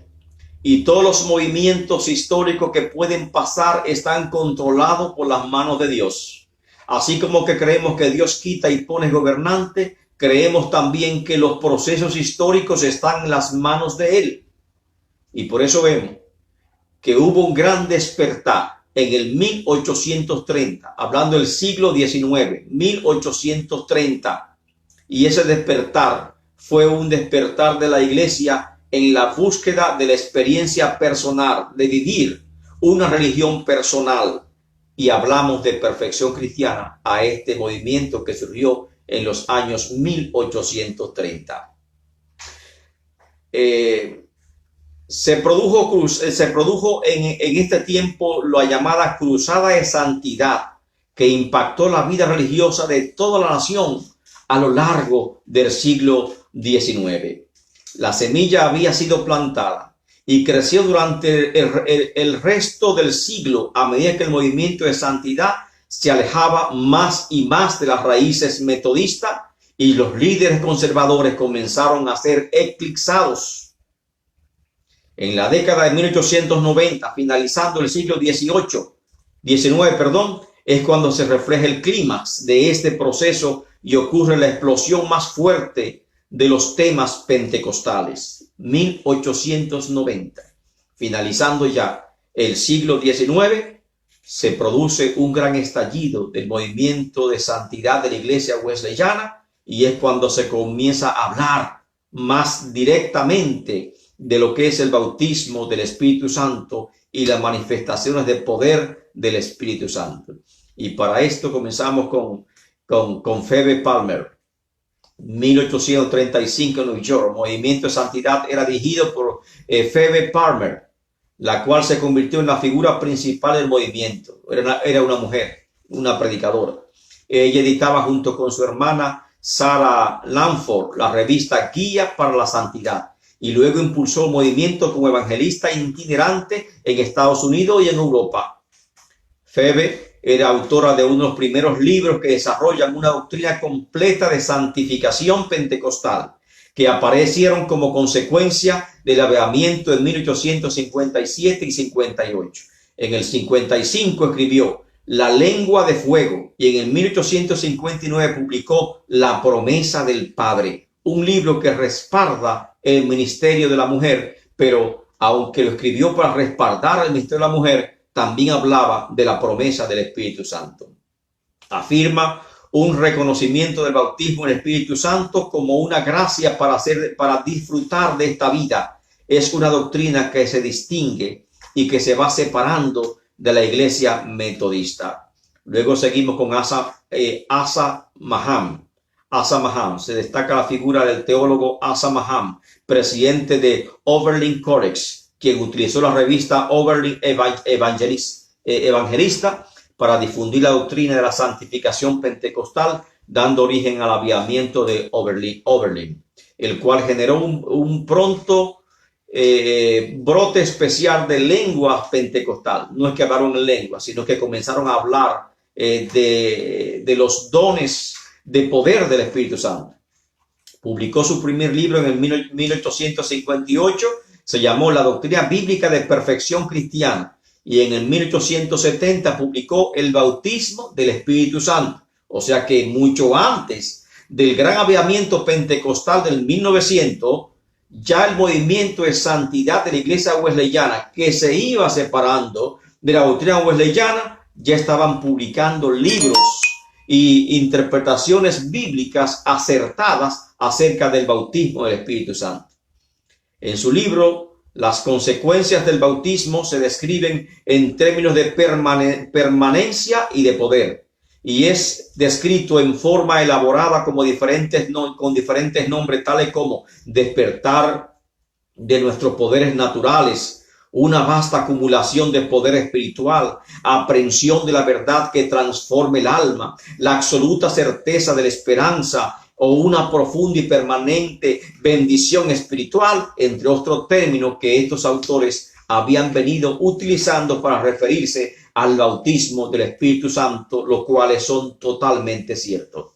y todos los movimientos históricos que pueden pasar están controlados por las manos de Dios. Así como que creemos que Dios quita y pone gobernante, creemos también que los procesos históricos están en las manos de Él. Y por eso vemos que hubo un gran despertar en el 1830, hablando del siglo XIX, 1830. Y ese despertar fue un despertar de la iglesia en la búsqueda de la experiencia personal, de vivir una religión personal. Y hablamos de perfección cristiana a este movimiento que surgió en los años 1830. Se produjo en este tiempo la llamada Cruzada de Santidad, que impactó la vida religiosa de toda la nación a lo largo del siglo XIX. La semilla había sido plantada y creció durante el resto del siglo a medida que el movimiento de santidad se alejaba más y más de las raíces metodistas y los líderes conservadores comenzaron a ser eclipsados. En la década de 1890, finalizando el siglo XIX, es cuando se refleja el clímax de este proceso y ocurre la explosión más fuerte de los temas pentecostales. 1890, finalizando ya el siglo XIX, se produce un gran estallido del movimiento de santidad de la iglesia wesleyana, y es cuando se comienza a hablar más directamente de lo que es el bautismo del Espíritu Santo y las manifestaciones de poder del Espíritu Santo. Y para esto comenzamos con Phoebe Palmer, 1835 en New York. El movimiento de santidad era dirigido por Phoebe Palmer, la cual se convirtió en la figura principal del movimiento. Era una mujer, una predicadora. Ella editaba junto con su hermana Sarah Lanford la revista Guía para la Santidad, y luego impulsó el movimiento como evangelista itinerante en Estados Unidos y en Europa. Phoebe era autora de uno de los primeros libros que desarrollan una doctrina completa de santificación pentecostal, que aparecieron como consecuencia del avivamiento en 1857 y 58. En el 55 escribió La lengua de fuego, y en el 1859 publicó La promesa del Padre, un libro que respalda el ministerio de la mujer, pero aunque lo escribió para respaldar el ministerio de la mujer, también hablaba de la promesa del Espíritu Santo. Afirma un reconocimiento del bautismo en el Espíritu Santo como una gracia para disfrutar de esta vida. Es una doctrina que se distingue y que se va separando de la iglesia metodista. Luego seguimos con Asa Maham. Asa Maham. Se destaca la figura del teólogo Asa Maham, presidente de Oberlin College, quien utilizó la revista Oberlin Evangelista para difundir la doctrina de la santificación pentecostal, dando origen al avivamiento de Oberlin, el cual generó un pronto brote especial de lengua pentecostal. No es que hablaron en lengua, sino que comenzaron a hablar de los dones de poder del Espíritu Santo. Publicó su primer libro en el 1858, se llamó La Doctrina Bíblica de Perfección Cristiana, y en el 1870 publicó El Bautismo del Espíritu Santo. O sea que mucho antes del gran avivamiento pentecostal del 1900, ya el movimiento de santidad de la iglesia wesleyana, que se iba separando de la doctrina wesleyana, ya estaban publicando libros y interpretaciones bíblicas acertadas acerca del bautismo del Espíritu Santo. En su libro, Las consecuencias del bautismo se describen en términos de permanencia y de poder, y es descrito en forma elaborada como con diferentes nombres, tales como despertar de nuestros poderes naturales, una vasta acumulación de poder espiritual, aprehensión de la verdad que transforme el alma, la absoluta certeza de la esperanza, o una profunda y permanente bendición espiritual, entre otros términos que estos autores habían venido utilizando para referirse al bautismo del Espíritu Santo, los cuales son totalmente ciertos.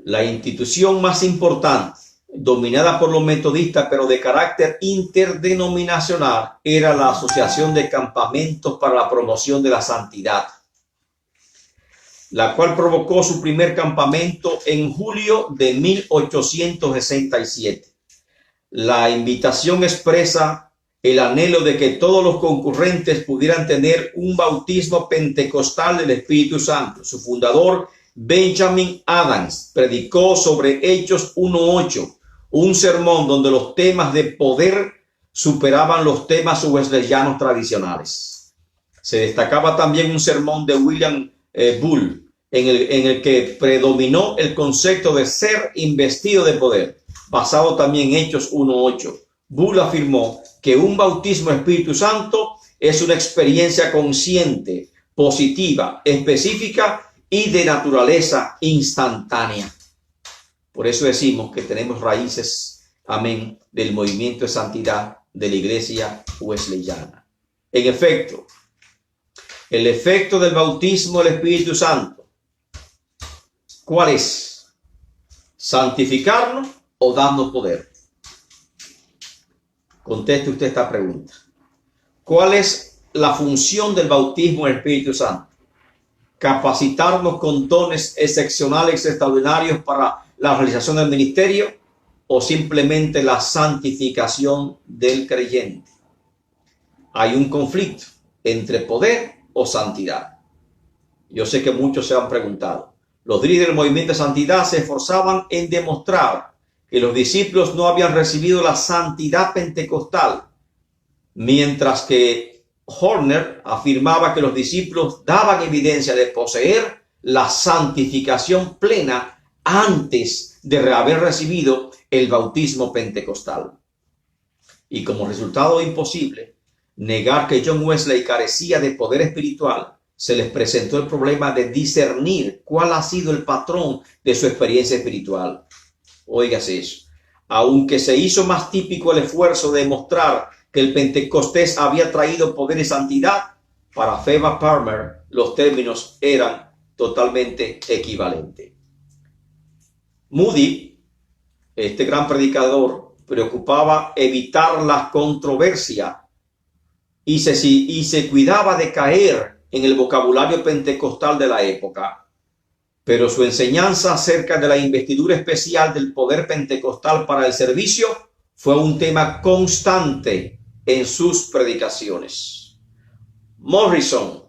La institución más importante, dominada por los metodistas, pero de carácter interdenominacional, era la Asociación de Campamentos para la Promoción de la Santidad, la cual provocó su primer campamento en julio de 1867. La invitación expresa el anhelo de que todos los concurrentes pudieran tener un bautismo pentecostal del Espíritu Santo. Su fundador, Benjamin Adams, predicó sobre Hechos 1:8, un sermón donde los temas de poder superaban los temas wesleyanos tradicionales. Se destacaba también un sermón de William Bull, en el que predominó el concepto de ser investido de poder, basado también en Hechos 1:8. Bull afirmó que un bautismo Espíritu Santo es una experiencia consciente, positiva, específica y de naturaleza instantánea. Por eso decimos que tenemos raíces, amén, del movimiento de santidad de la iglesia wesleyana. En efecto, el efecto del bautismo del Espíritu Santo, ¿cuál es? ¿Santificarnos o darnos poder? Conteste usted esta pregunta. ¿Cuál es la función del bautismo del Espíritu Santo? ¿Capacitarnos con dones excepcionales, extraordinarios para la realización del ministerio, o simplemente la santificación del creyente? hay un conflicto entre poder o santidad. Yo sé que muchos se han preguntado. Los líderes del movimiento de santidad se esforzaban en demostrar que los discípulos no habían recibido la santidad pentecostal, mientras que Horner afirmaba que los discípulos daban evidencia de poseer la santificación plena antes de haber recibido el bautismo pentecostal. Y como resultado imposible negar que John Wesley carecía de poder espiritual, se les presentó el problema de discernir cuál ha sido el patrón de su experiencia espiritual. Óigase eso. Aunque se hizo más típico el esfuerzo de demostrar que el Pentecostés había traído poder y santidad, para Feba Palmer los términos eran totalmente equivalentes. Moody, este gran predicador, preocupaba evitar la controversia y se cuidaba de caer en el vocabulario pentecostal de la época. Pero su enseñanza acerca de la investidura especial del poder pentecostal para el servicio fue un tema constante en sus predicaciones. Morrison,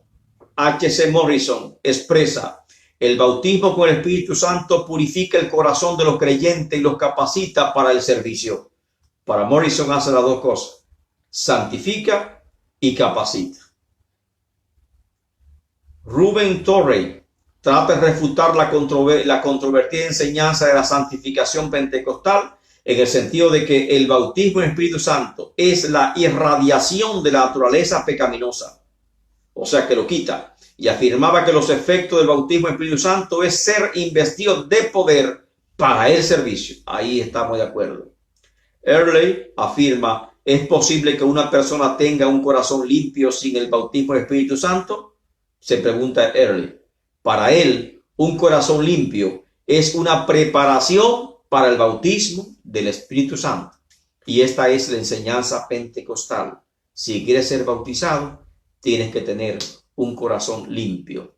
H.C. Morrison, expresa: el bautismo con el Espíritu Santo purifica el corazón de los creyentes y los capacita para el servicio. Para Morrison hace las dos cosas: santifica y capacita. Rubén Torrey trata de refutar la controvertida enseñanza de la santificación pentecostal en el sentido de que el bautismo en el Espíritu Santo es la irradiación de la naturaleza pecaminosa, o sea que lo quita, y afirmaba que los efectos del bautismo en el Espíritu Santo es ser investido de poder para el servicio. Ahí estamos de acuerdo. Early afirma: ¿es posible que una persona tenga un corazón limpio sin el bautismo del Espíritu Santo? Se pregunta Early. Para él, un corazón limpio es una preparación para el bautismo del Espíritu Santo. Y esta es la enseñanza pentecostal. Si quieres ser bautizado, tienes que tener un corazón limpio.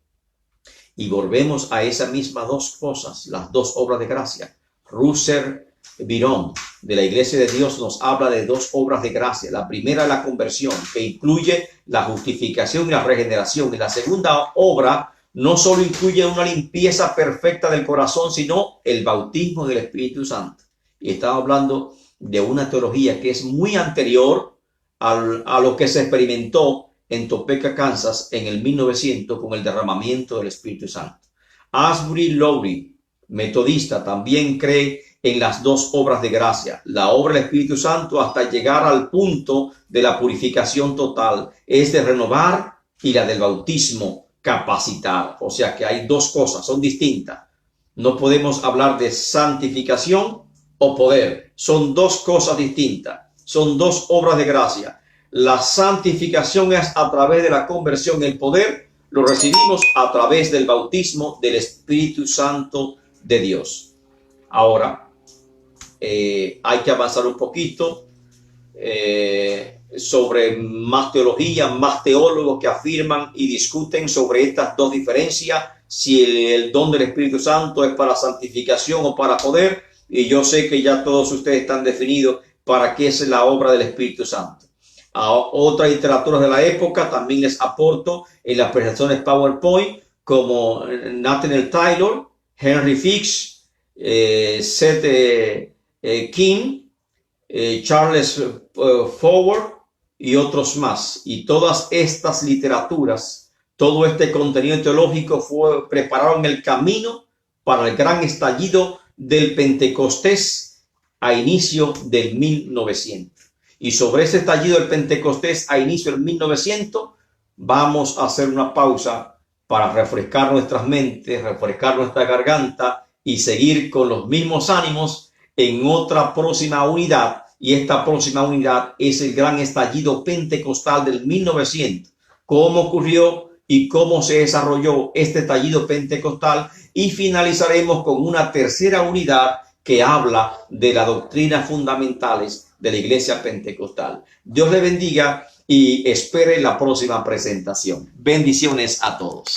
Y volvemos a esas mismas dos cosas, las dos obras de gracia. Russell Virón, de la Iglesia de Dios, nos habla de dos obras de gracia. La primera es la conversión, que incluye la justificación y la regeneración. Y la segunda obra no solo incluye una limpieza perfecta del corazón, sino el bautismo del Espíritu Santo. Y estamos hablando de una teología que es muy anterior a lo que se experimentó en Topeka, Kansas, en el 1900 con el derramamiento del Espíritu Santo. Asbury Lowry, metodista, también cree en las dos obras de gracia, la obra del Espíritu Santo hasta llegar al punto de la purificación total, es de renovar, y la del bautismo, capacitar. O sea que hay dos cosas, son distintas. No podemos hablar de santificación o poder, son dos cosas distintas, son dos obras de gracia. La santificación es a través de la conversión, el poder lo recibimos a través del bautismo del Espíritu Santo de Dios. Ahora, hay que avanzar un poquito sobre más teología, más teólogos que afirman y discuten sobre estas dos diferencias, si el don del Espíritu Santo es para santificación o para poder, y yo sé que ya todos ustedes están definidos para qué es la obra del Espíritu Santo. A otras literaturas de la época también les aporto en las presentaciones PowerPoint, como Nathaniel Taylor, Henry Fix, Seth King, Charles Forward y otros más. Y todas estas literaturas, todo este contenido teológico prepararon el camino para el gran estallido del Pentecostés a inicio del 1900. Y sobre ese estallido del Pentecostés a inicio del 1900 vamos a hacer una pausa para refrescar nuestras mentes, refrescar nuestra garganta y seguir con los mismos ánimos en otra próxima unidad. Y esta próxima unidad es el gran estallido pentecostal del 1900. Cómo ocurrió y cómo se desarrolló este estallido pentecostal. Y finalizaremos con una tercera unidad que habla de las doctrinas fundamentales de la iglesia pentecostal. Dios le bendiga y espere la próxima presentación. Bendiciones a todos.